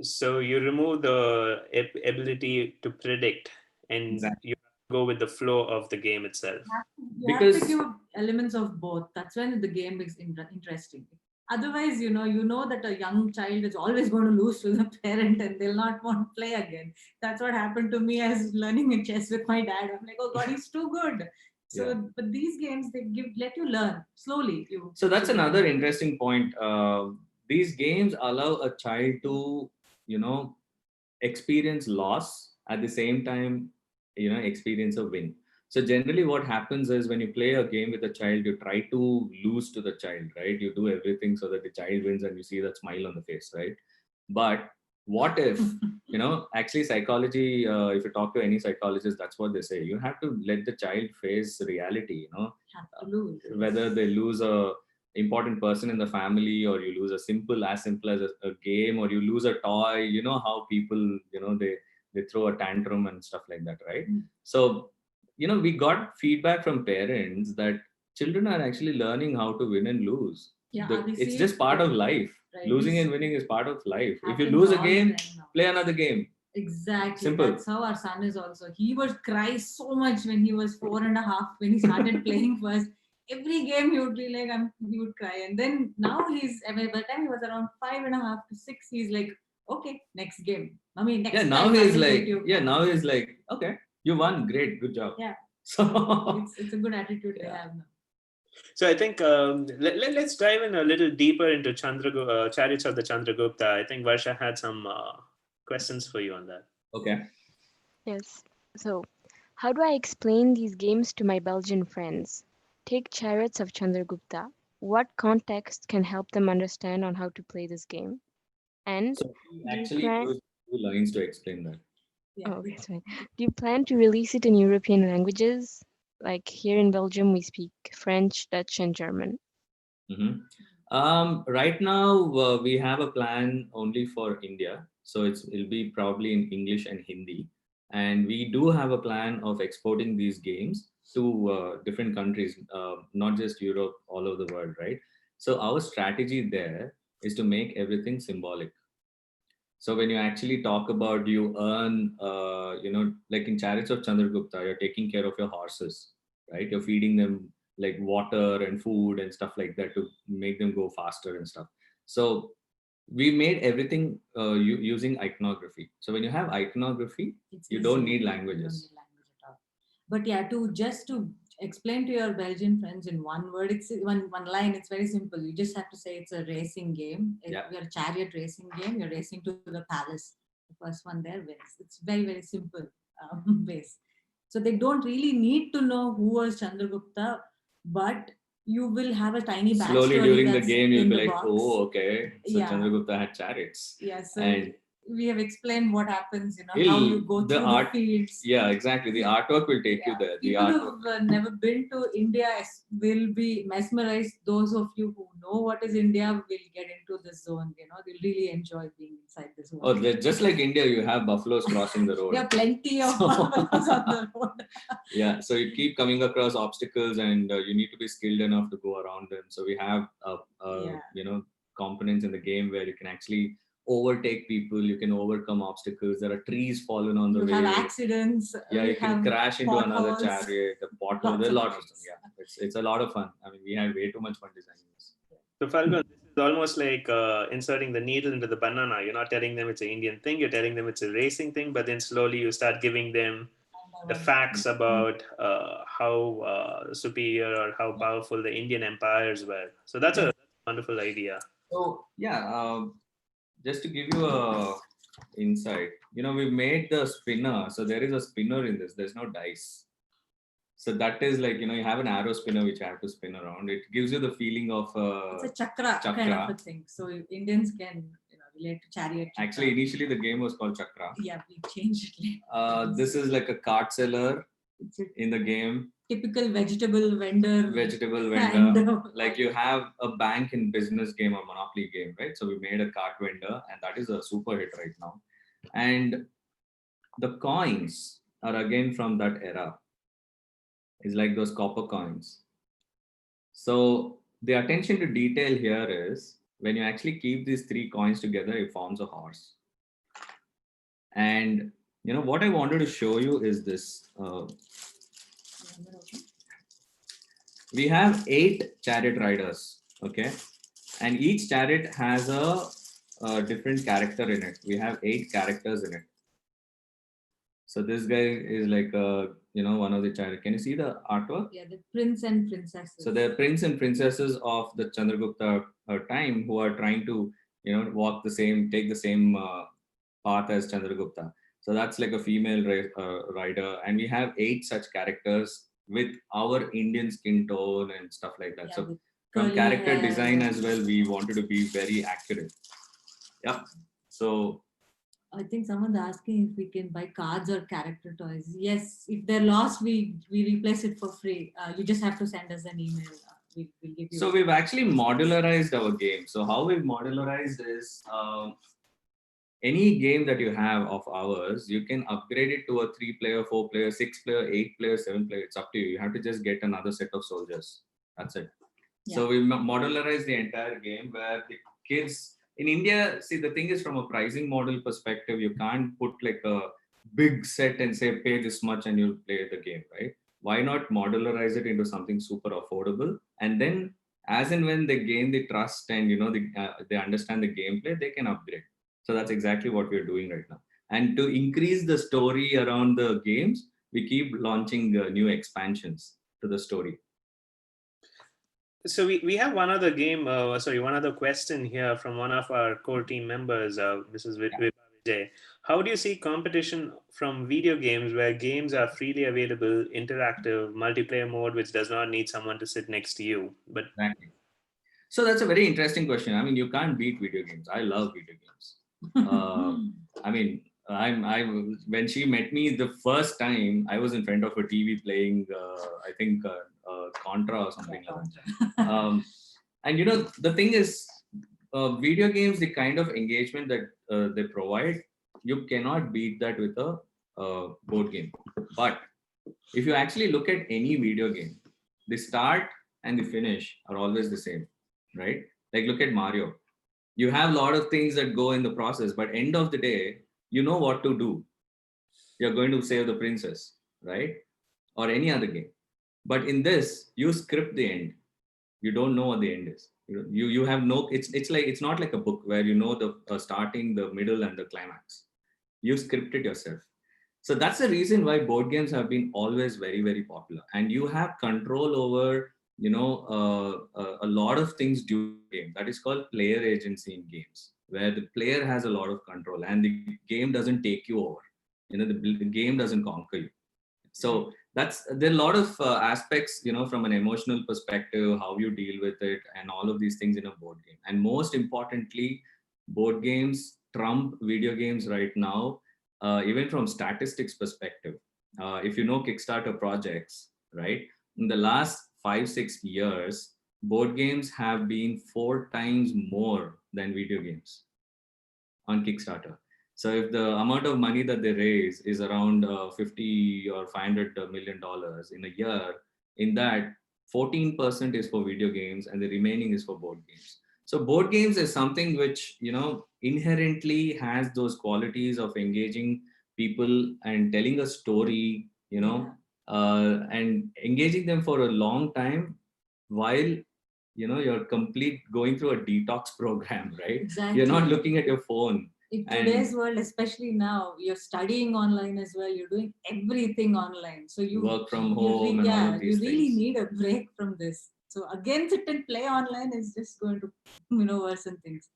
So you remove the ability to predict, and you go with the flow of the game itself. You have to give elements of both. That's when the game is interesting. Otherwise, you know that a young child is always going to lose to the parent and they'll not want to play again. That's what happened to me as learning a chess with my dad. I'm like, oh God, he's too good. So, but these games, they let you learn slowly. So that's another interesting point. These games allow a child to, experience loss at the same time, experience a win. So generally what happens is when you play a game with a child, you try to lose to the child, right? You do everything so that the child wins and you see that smile on the face, right? But what if, actually psychology, if you talk to any psychologist, that's what they say. You have to let the child face reality, whether they lose a important person in the family, or you lose as simple as a game, or you lose a toy. You know how people, they throw a tantrum and stuff like that, right? So, we got feedback from parents that children are actually learning how to win and lose. Yeah, It's just part of life. Right. Losing and winning is part of life. If you lose a game, play another game. Exactly. Simple. That's how our son is also. He would cry so much when he was 4.5, when he started playing first. Every game he would be like, he would cry. And then now by the time he was around 5.5 to 6, he's like, okay, next game. Mommy, next Yeah, time now I he's will like, get you. now he's like, okay, you won, great, good job. Yeah. So it's a good attitude they have now. So I think let's dive in a little deeper into Chariots of the Chandragupta. I think Varsha had some questions for you on that. Okay. Yes. So, how do I explain these games to my Belgian friends? Take Chariots of Chandragupta. What context can help them understand on how to play this game? And So we do you actually plan? use 2 lines to explain that. Yeah. Oh, okay, sorry. Do you plan to release it in European languages? Like here in Belgium, we speak French, Dutch, and German. Right now, we have a plan only for India. So it'll be probably in English and Hindi. And we do have a plan of exporting these games to different countries, not just Europe, all over the world, right? So our strategy there is to make everything symbolic. So when you actually talk about you earn, like in Chariots of Chandragupta, you're taking care of your horses, right? You're feeding them like water and food and stuff like that to make them go faster and stuff. So we made everything using iconography. So when you have iconography, you don't need languages. But yeah, to explain to your Belgian friends in one word, it's one line. It's very simple. You just have to say it's a racing game. You're a chariot racing game. You're racing to the palace. The first one there wins. It's very, very simple base. So they don't really need to know who was Chandragupta, but you will have a tiny backstory. Slowly during the game, you'll be like, box. oh, okay. So Chandragupta had chariots. Yeah. So and we have explained what happens, how you go through the fields. Yeah, exactly. The artwork will take you there. People who've never been to India will be mesmerized. Those of you who know what is India will get into this zone. They'll really enjoy being inside this zone. Oh, just like India, you have buffaloes crossing the road. There are plenty of buffaloes on the road. Yeah, so you keep coming across obstacles, and you need to be skilled enough to go around them. So we have, components in the game where you can actually overtake people, you can overcome obstacles. There are trees fallen on the way. You have accidents. Yeah, you can crash into another chariot, the pothole. There's a lot of stuff. Yeah, it's a lot of fun. I mean, we had way too much fun designing this. So Falgun, this is almost like inserting the needle into the banana. You're not telling them it's an Indian thing. You're telling them it's a racing thing, but then slowly you start giving them the facts about how superior or how powerful the Indian empires were. So that's a wonderful idea. So just to give you a insight, we made the spinner. So there is a spinner in this. There's no dice. So that is like, you have an arrow spinner which I have to spin around. It gives you the feeling of it's a chakra kind of a thing. So Indians can relate to chariot. Actually, initially the game was called Chakra. Yeah, we changed it later. This is like a cart seller in the game. Typical vegetable vendor. Like you have a bank in business game or Monopoly game, right? So we made a cart vendor, and that is a super hit right now. And the coins are again from that era. It's like those copper coins. So the attention to detail here is when you actually keep these 3 coins together, it forms a horse. And what I wanted to show you is this. We have 8 chariot riders, okay? And each chariot has a different character in it. We have 8 characters in it. So this guy is like, one of the chariot. Can you see the artwork? Yeah, the prince and princesses. So they're prince and princesses of the Chandragupta time who are trying to, take the same path as Chandragupta. So that's like a female rider. And we have 8 such characters with our Indian skin tone and stuff like that. So from character design as well, we wanted to be very accurate. Yeah. So I think someone's asking if we can buy cards or character toys. Yes, if they're lost, we replace it for free. You just have to send us an email. We'll give you. So we've actually modularized our game. So how we've modularized is any game that you have of ours, you can upgrade it to a 3-player, 4-player, 6-player, 8-player, 7-player. It's up to you. You have to just get another set of soldiers. That's it. Yeah. So we modularize the entire game where the kids in India, see, the thing is, from a pricing model perspective, you can't put like a big set and say, pay this much and you'll play the game, right? Why not modularize it into something super affordable? And then as and when they gain the trust and, they understand the gameplay, they can upgrade. So that's exactly what we're doing right now. And to increase the story around the games, we keep launching new expansions to the story. So we have one other game, one other question here from one of our core team members, Mrs. Vijay. How do you see competition from video games where games are freely available, interactive, multiplayer mode, which does not need someone to sit next to you? But exactly. So that's a very interesting question. I mean, you can't beat video games. I love video games. I mean, I when she met me the first time, I was in front of a TV playing, I think, Contra or something like that. And the thing is, video games, the kind of engagement that they provide, you cannot beat that with a board game. But if you actually look at any video game, the start and the finish are always the same, right? Like look at Mario. You have a lot of things that go in the process, but end of the day, you know what to do. You're going to save the princess, right? Or any other game. But in this, you script the end. You don't know what the end is. You have no. It's not like a book where you know the starting, the middle, and the climax. You script it yourself. So that's the reason why board games have been always very, very popular. And you have control over a lot of things during the game. That is called player agency in games, where the player has a lot of control and the game doesn't take you over. The game doesn't conquer you. So there are a lot of aspects, from an emotional perspective, how you deal with it, and all of these things in a board game. And most importantly, board games trump video games right now, even from statistics perspective. If you know Kickstarter projects, right? In the last 5-6 years, board games have been 4 times more than video games on Kickstarter. So if the amount of money that they raise is around 50 or $500 million in a year, in that 14% is for video games and the remaining is for board games. So board games is something which, inherently has those qualities of engaging people and telling a story, and engaging them for a long time while, you're going through a detox program, right? Exactly. You're not looking at your phone. In today's world, especially now, you're studying online as well. You're doing everything online. So you work from home. You really need a break from this. So again, sit and play online is just going to, worsen things.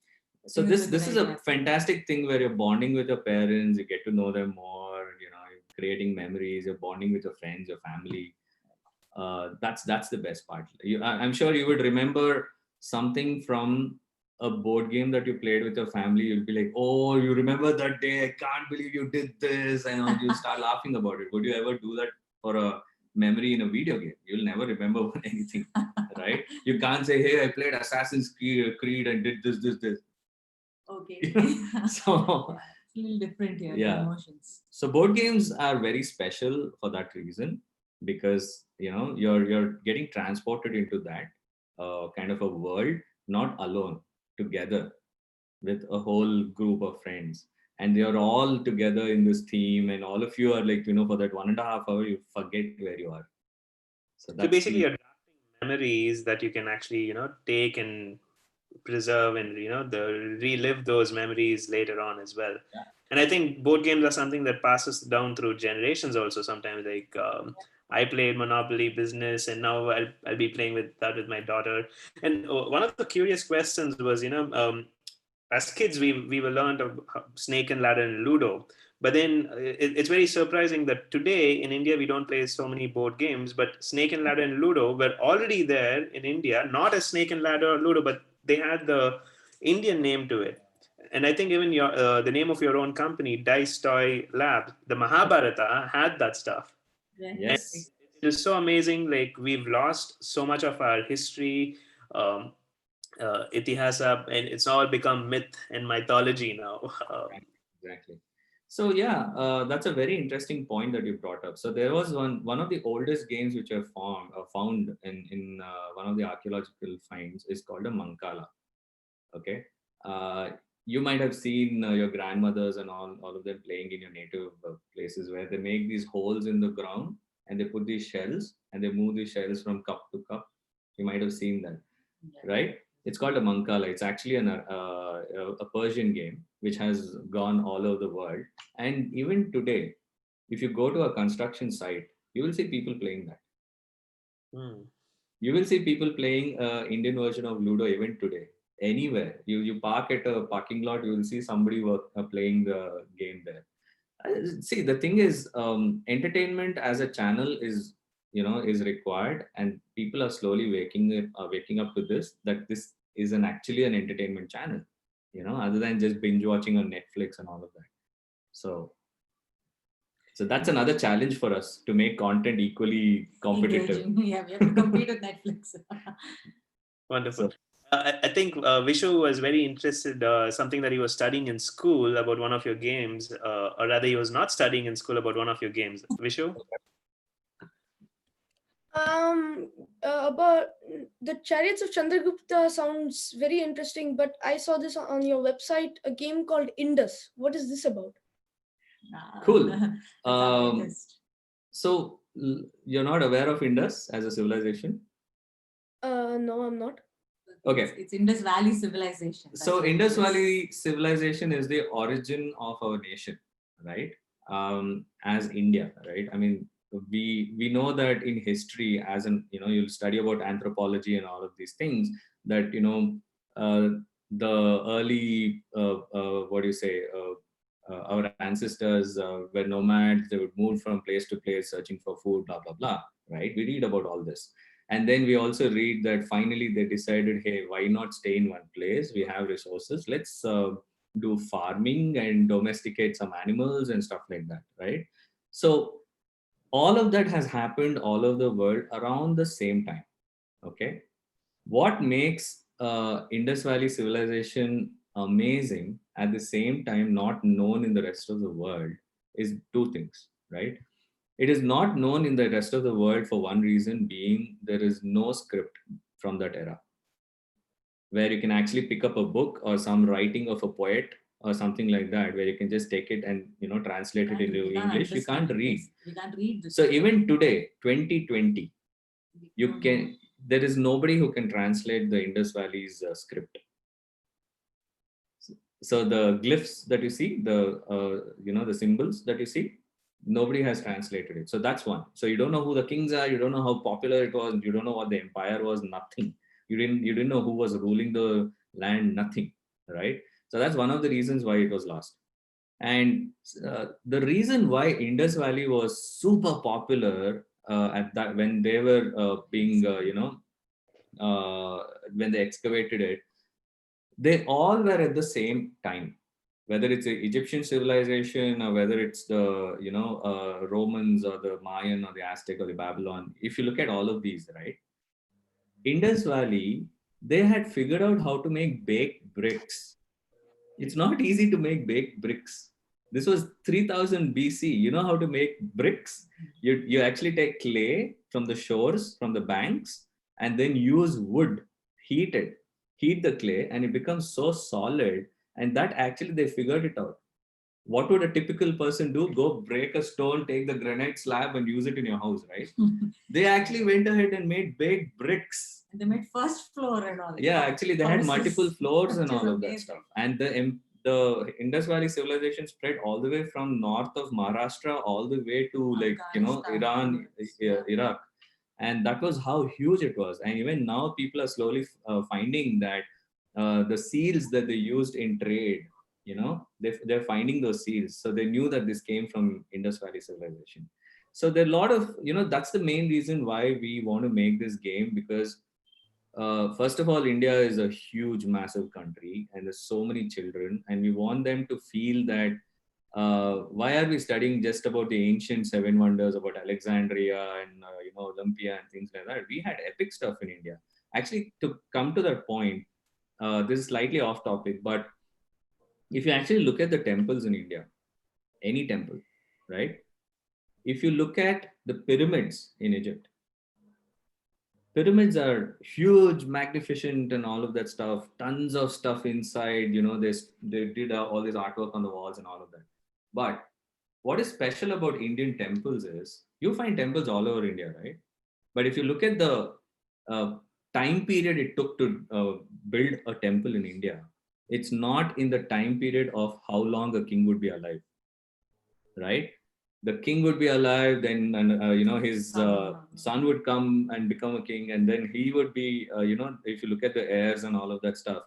So this is a fantastic thing where you're bonding with your parents. You get to know them more. You're creating memories. You're bonding with your friends, your family. That's the best part. I'm sure you would remember something from a board game that you played with your family. You'll be like, oh, you remember that day? I can't believe you did this, and you start laughing about it. Would you ever do that for a memory in a video game? You'll never remember anything, right? You can't say, hey, I played Assassin's Creed and did this. Okay. So it's a little different here. Yeah. The emotions. So board games are very special for that reason, because you're getting transported into that kind of a world, not alone, together with a whole group of friends, and you're all together in this theme, and all of you are like, for that 1.5 hours you forget where you are. So basically you're drafting memories that you can actually take and preserve and relive those memories later on as well. Yeah. And I think board games are something that passes down through generations also sometimes. Like I played Monopoly Business, and now I'll be playing with that with my daughter. And one of the curious questions was, as kids we were learned of Snake and Ladder and Ludo. But then it's very surprising that today in India we don't play so many board games, but Snake and Ladder and Ludo were already there in India, not as Snake and Ladder or Ludo, but they had the Indian name to it. And I think even the name of your own company, Dice Toy Lab, the Mahabharata had that stuff. Yes. And it is so amazing. Like we've lost so much of our history, itihasa, and it's all become myth and mythology now. Exactly. So yeah, that's a very interesting point that you brought up. So there was one of the oldest games which are found in one of the archaeological finds is called a mankala. Okay, uh, you might have seen your grandmothers and all of them playing in your native places where they make these holes in the ground and they put these shells and they move these shells from cup to cup. You might have seen that, right? It's called a mankala. It's actually a Persian game which has gone all over the world. And even today, if you go to a construction site, you will see people playing that. Hmm. You will see people playing Indian version of Ludo even today. Anywhere you park at a parking lot, you will see somebody playing the game there. See, the thing is, entertainment as a channel is is required, and people are slowly waking up to this, that this is actually an entertainment channel, other than just binge watching on Netflix and all of that. So that's another challenge for us to make content equally competitive. Engaging. Yeah, we have to compete with Netflix. Wonderful. So, I think Vishu was very interested, something that he was studying in school about one of your games, or rather, he was not studying in school about one of your games. Vishu? About the Chariots of Chandragupta sounds very interesting, but I saw this on your website, a game called Indus. What is this about? cool. That's our Um, latest. so you're not aware of Indus as a civilization? No, I'm not. Okay. It's Indus Valley civilization. That's So what it Indus is. Valley civilization is the origin of our nation, right? As India, right? I mean, we know that in history, as in you'll study about anthropology and all of these things, that uh, the early what do you say? Our ancestors were nomads. They would move from place to place searching for food, blah blah blah. Right? We read about all this. And then we also read that finally they decided, hey, why not stay in one place? We have resources. Let's do farming and domesticate some animals and stuff like that, right? So all of that has happened all over the world around the same time. Okay. What makes Indus Valley civilization amazing at the same time not known in the rest of the world is two things, right? It is not known in the rest of the world for one reason being there is no script from that era where you can actually pick up a book or some writing of a poet or something like that where you can just take it and translate it into English. You can't read. We can't read this. So even today, 2020, you can. There is nobody who can translate the Indus Valley's script. So the glyphs that you see, the symbols that you see, nobody has translated it. So that's one. So you don't know who the kings are. You don't know how popular it was. You don't know what the empire was. Nothing. You didn't know who was ruling the land. Nothing. Right. So that's one of the reasons why it was lost. And the reason why Indus Valley was super popular at that when they were being when they excavated it, they all were at the same time, whether it's the Egyptian civilization or whether it's the Romans or the Mayan or the Aztec or the Babylon. If you look at all of these, right, Indus Valley, they had figured out how to make baked bricks. It's not easy to make baked bricks. This was 3000 BC. You know how to make bricks? You actually take clay from the shores, from the banks, and then use wood, heat it, heat the clay, and it becomes so solid. And that actually they figured it out. What would a typical person do? Go break a stone, take the granite slab, and use it in your house, right? They actually went ahead and made baked bricks. And they made first floor and all. Yeah, actually, they had multiple floors and all of that stuff. And the Indus Valley civilization spread all the way from north of Maharashtra all the way to Iran, Iraq, and that was how huge it was. And even now, people are slowly finding that the seals that they used in trade, they're finding those seals. So they knew that this came from Indus Valley civilization. So there are a lot of that's the main reason why we want to make this game, because first of all, India is a huge, massive country, and there's so many children, and we want them to feel that why are we studying just about the ancient seven wonders, about Alexandria and Olympia and things like that? We had epic stuff in India. Actually, to come to that point, this is slightly off topic, but if you actually look at the temples in India, any temple, right? If you look at the pyramids in Egypt, pyramids are huge, magnificent, and all of that stuff. Tons of stuff inside. They did all this artwork on the walls and all of that. But what is special about Indian temples is you find temples all over India, right? But if you look at the uh, time period it took to build a temple in India, it's not in the time period of how long a king would be alive, right? The king would be alive, then his son would come and become a king, and then he would be, if you look at the heirs and all of that stuff,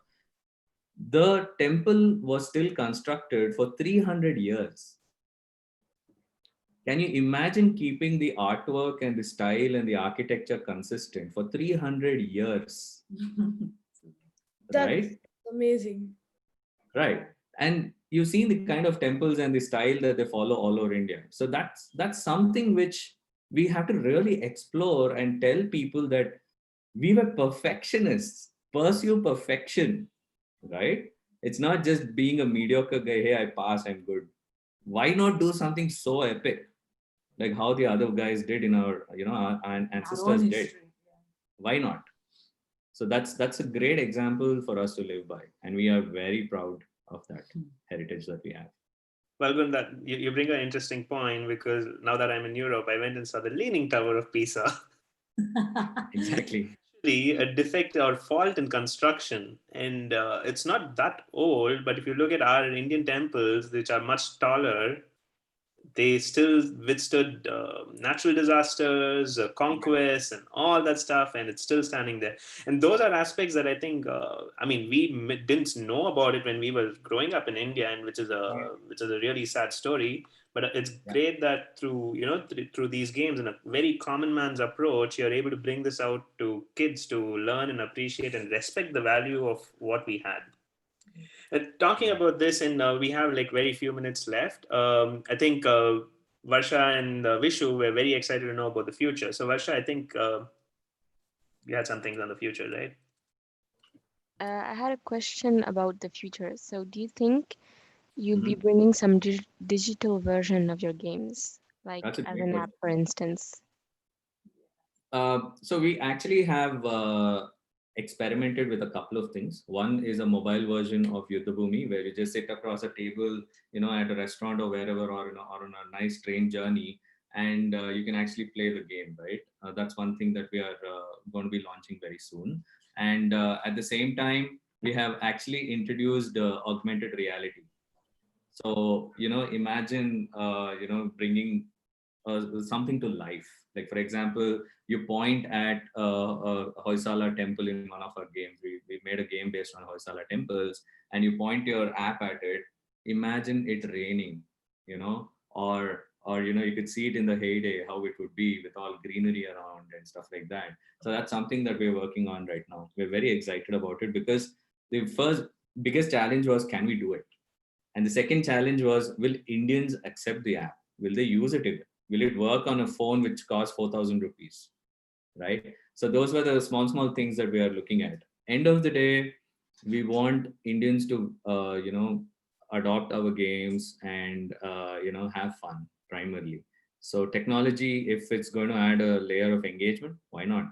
the temple was still constructed for 300 years. Can you imagine keeping the artwork and the style and the architecture consistent for 300 years? That's right? amazing. Right. And you've seen the kind of temples and the style that they follow all over India. So that's something which we have to really explore and tell people that we were perfectionists, pursue perfection, right? It's not just being a mediocre guy, hey, I passed, I'm good. Why not do something so epic? Like how the other guys did in our ancestors did. Why not? So that's a great example for us to live by, and we are very proud of that heritage that we have. Well, Gun, that you bring an interesting point, because now that I'm in Europe, I went and saw the Leaning Tower of Pisa. Exactly. A defect or fault in construction, and it's not that old, but if you look at our Indian temples, which are much taller, they still withstood natural disasters, conquests, and all that stuff, and it's still standing there. And those are aspects that I think, we didn't know about it when we were growing up in India, and which is a really sad story. But it's great that through these games and a very common man's approach, you're able to bring this out to kids to learn and appreciate and respect the value of what we had. Talking about this, and we have like very few minutes left. I think Varsha and Vishu were very excited to know about the future. So Varsha, I think you had some things on the future, right? I had a question about the future. So, do you think you'll be Mhm. bringing some digital version of your games, like That's a as great an question. app, for instance? So we actually have experimented with a couple of things. One is a mobile version of Yuddhabhumi, where you just sit across a table, at a restaurant or wherever, or on a nice train journey, and you can actually play the game, right? That's one thing that we are going to be launching very soon. And at the same time, we have actually introduced augmented reality. So, imagine, bringing something to life. Like, for example, you point at a Hoysala temple in one of our games. We made a game based on Hoysala temples, and you point your app at it. Imagine it raining, or you could see it in the heyday, how it would be with all greenery around and stuff like that. So that's something that we're working on right now. We're very excited about it, because the first biggest challenge was, can we do it? And the second challenge was, will Indians accept the app? Will they use it? Will it work on a phone which costs 4,000 rupees? Right? So those were the small things that we are looking at. End of the day, we want Indians to, adopt our games and, have fun primarily. So technology, if it's going to add a layer of engagement, why not?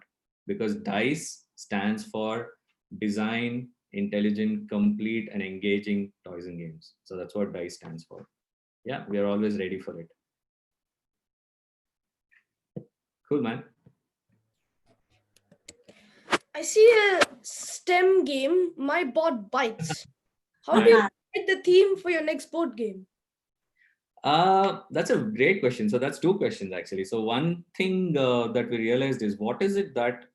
Because DICE stands for Design, Intelligent, Complete, and Engaging Toys and Games. So that's what DICE stands for. Yeah, we are always ready for it. Cool, man. I see a STEM game, My Bot Bites. How do you get the theme for your next board game? That's a great question. So that's two questions actually. So one thing that we realized is, what is it that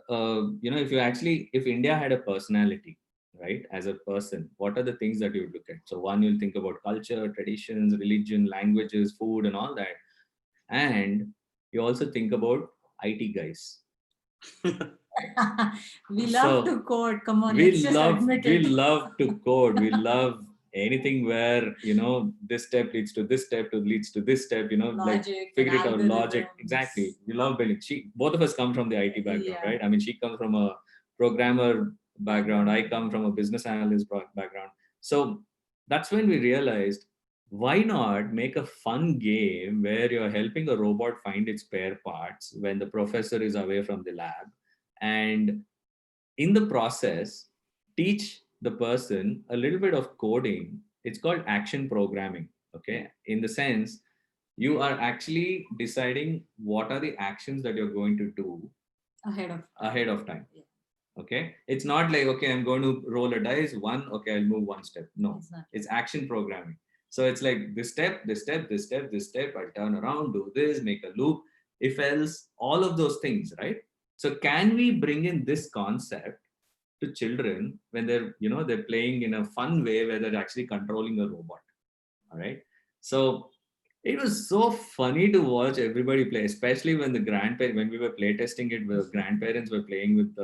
if India had a personality, right, as a person, what are the things that you would look at? So one, you'll think about culture, traditions, religion, languages, food, and all that, and you also think about IT guys. We love to code. Come on, let's just admit we it. love to code. We love anything where this step leads to this step, leads to this step. Logic, like figure it out, logic. algorithms. Exactly. We love building. Both of us come from the IT background, right? I mean, she comes from a programmer background. I come from a business analyst background. So that's when we realized, why not make a fun game where you're helping a robot find its spare parts when the professor is away from the lab, and in the process teach the person a little bit of coding. It's called action programming. Okay, in the sense, you are actually deciding what are the actions that you're going to do ahead of time. Yeah. Okay, it's not like, okay, I'm going to roll a dice, one, okay, I'll move one step. No, it's action programming. So it's like this step, this step, this step, this step, I'll turn around, do this, make a loop, if else, all of those things, right? So can we bring in this concept to children when they're playing in a fun way where they're actually controlling a robot? All right, so it was so funny to watch everybody play, especially when when we were playtesting it, the grandparents were playing with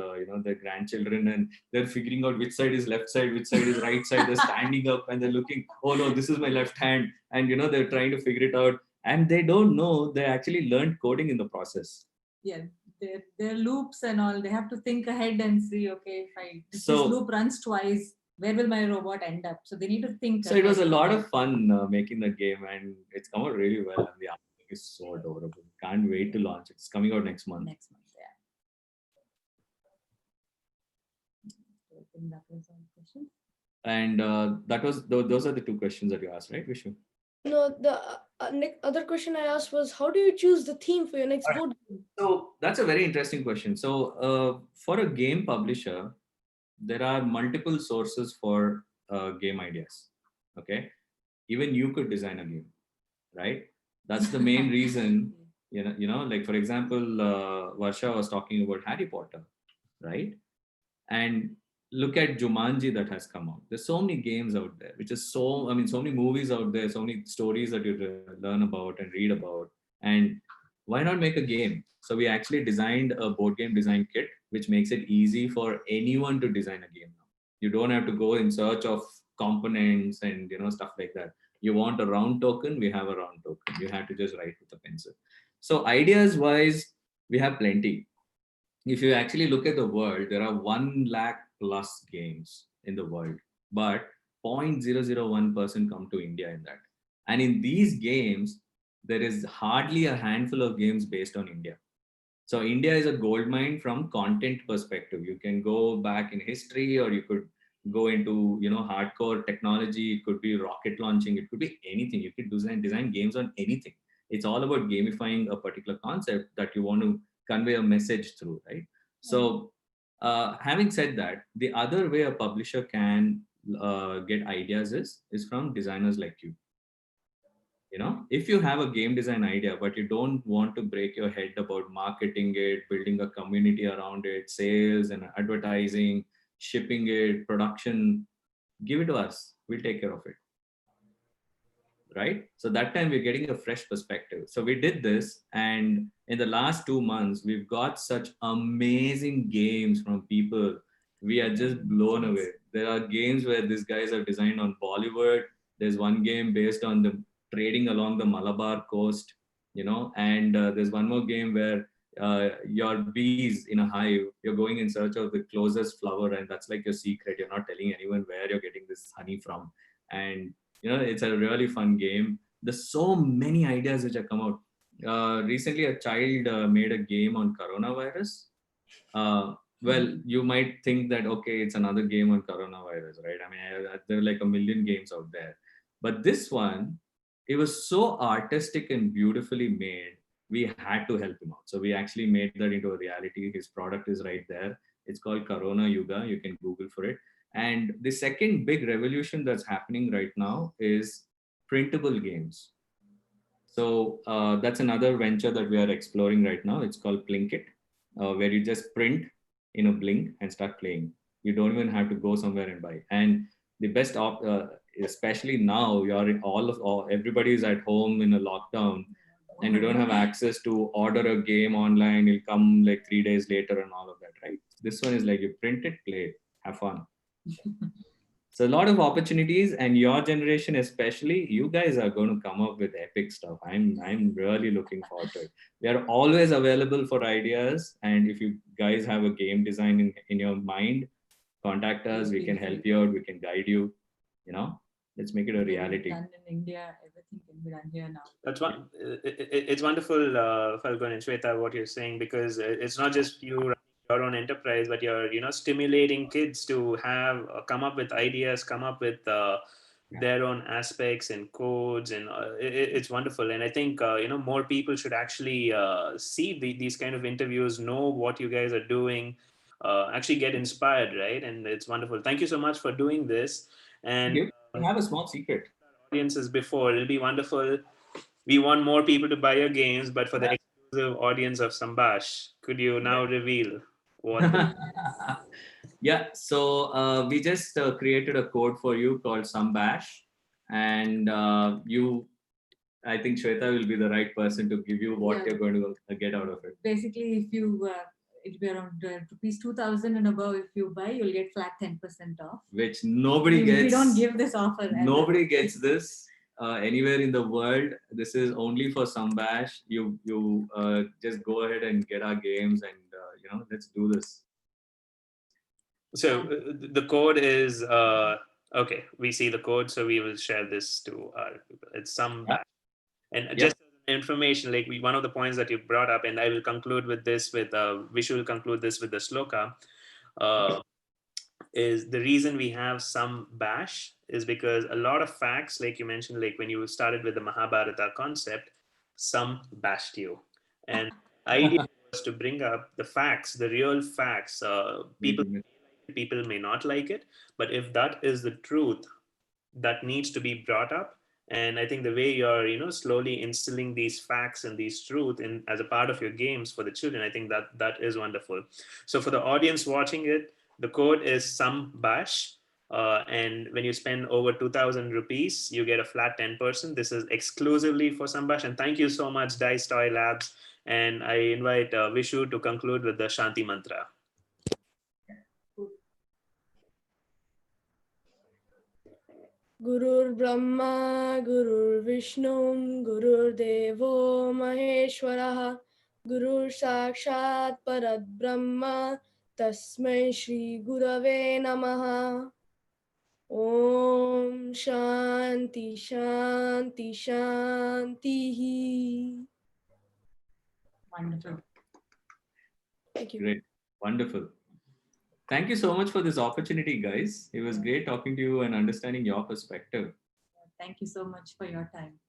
their grandchildren, and they're figuring out which side is left side, which side is right side. They're standing up and they're looking, oh no, this is my left hand, and they're trying to figure it out, and they don't know they actually learned coding in the process. Yeah, their loops and all. They have to think ahead and see, okay, if this loop runs twice, where will my robot end up? So they need to think. So it was a lot of fun making the game, and it's come out really well. And the art is so adorable. Can't wait to launch it. It's coming out next month. Yeah. I think that was our question. And those are the two questions that you asked, right, Vishu? No, the other question I asked was, how do you choose the theme for your next board game? So that's a very interesting question. So for a game publisher, there are multiple sources for game ideas. Okay, even you could design a game, right? That's the main reason. Like for example, Varsha was talking about Harry Potter, right? And look at Jumanji that has come out. There's so many games out there, which is so many movies out there, so many stories that you learn about and read about. And why not make a game? So we actually designed a board game design kit, which makes it easy for anyone to design a game now. You don't have to go in search of components and stuff like that. You want a round token, we have a round token. You have to just write with a pencil. So ideas wise, we have plenty. If you actually look at the world, there are 1 lakh plus games in the world, but 0.001% come to India in that. And in these games, there is hardly a handful of games based on India. So India is a goldmine from content perspective. You can go back in history, or you could go into hardcore technology. It could be rocket launching. It could be anything. You could design games on anything. It's all about gamifying a particular concept that you want to convey a message through, right? So having said that, the other way a publisher can get ideas is from designers like you. If you have a game design idea, but you don't want to break your head about marketing it, building a community around it, sales and advertising, shipping it, production, give it to us. We'll take care of it. Right? So that time we're getting a fresh perspective. So we did this, and in the last 2 months, we've got such amazing games from people. We are just blown away. There are games where these guys have designed on Bollywood. There's one game based on the trading along the Malabar coast, and there's one more game where your bees in a hive, you're going in search of the closest flower, and that's like your secret. You're not telling anyone where you're getting this honey from. And it's a really fun game. There's so many ideas which have come out. Recently, a child made a game on coronavirus. Well, you might think that, okay, it's another game on coronavirus, right? There are like a million games out there. But this one, it was so artistic and beautifully made, we had to help him out. So we actually made that into a reality. His product is right there. It's called Corona Yuga. You can Google for it. And the second big revolution that's happening right now is printable games. So that's another venture that we are exploring right now. It's called Plinkit, where you just print in a blink and start playing. You don't even have to go somewhere and buy. And the best, especially now, everybody is at home in a lockdown, and you don't have access to order a game online. It'll come like 3 days later and all of that, right? This one is like you print it, play it, have fun. So a lot of opportunities, and your generation especially, you guys are going to come up with epic stuff. I'm really looking forward to it. We are always available for ideas, and if you guys have a game design in your mind, contact us. We can help you out. We can guide you. Let's make it a reality. Done in India, everything can be done here now. That's one. It's wonderful, Falgun and Shweta, what you're saying, because it's not just you running your own enterprise, but you're stimulating kids to have come up with ideas, come up with their own aspects and codes, and it's wonderful. And I think more people should actually see these kind of interviews, know what you guys are doing, actually get inspired, right? And it's wonderful. Thank you so much for doing this. And I have a small secret. audiences before, it'll be wonderful. We want more people to buy your games, but for the exclusive audience of Sambash, could you now reveal what? Yeah, so we just created a code for you called SomeBash, and I think Shweta will be the right person to give you what you're going to get out of it. Basically, if you it'll be around rupees 2,000 and above. If you buy, you'll get flat 10% off. Which nobody gets. We don't give this offer. Nobody gets this anywhere in the world. This is only for SomeBash. You just go ahead and get our games, and let's do this. So the code is okay. We see the code, so we will share this to our people. It's SomeBash, and just information, like one of the points that you brought up, and I will conclude with this. Vishu will conclude this with the sloka. Is the reason we have SomeBash is because a lot of facts, like you mentioned, like when you started with the Mahabharata concept, some bashed you, and the idea was to bring up the facts, the real facts. People may not like it, but if that is the truth, that needs to be brought up. And I think the way you're slowly instilling these facts and these truth in as a part of your games for the children, I think that is wonderful. So for the audience watching it, the code is SomeBash, and when you spend over 2,000 rupees, you get a flat 10%. This is exclusively for Sambash, and thank you so much, Dice Toy Labs. And I invite Vishu to conclude with the Shanti Mantra. Gurur Brahma, Gurur Vishnu, Gurur Devo Maheshwaraha, Gurur Sakshat Parat Brahma, Tasmai Shri Gurave Namaha. Om Shanti Shanti Shanti. Wonderful. Thank you. Great. Wonderful. Thank you so much for this opportunity, guys. It was great talking to you and understanding your perspective. Thank you so much for your time.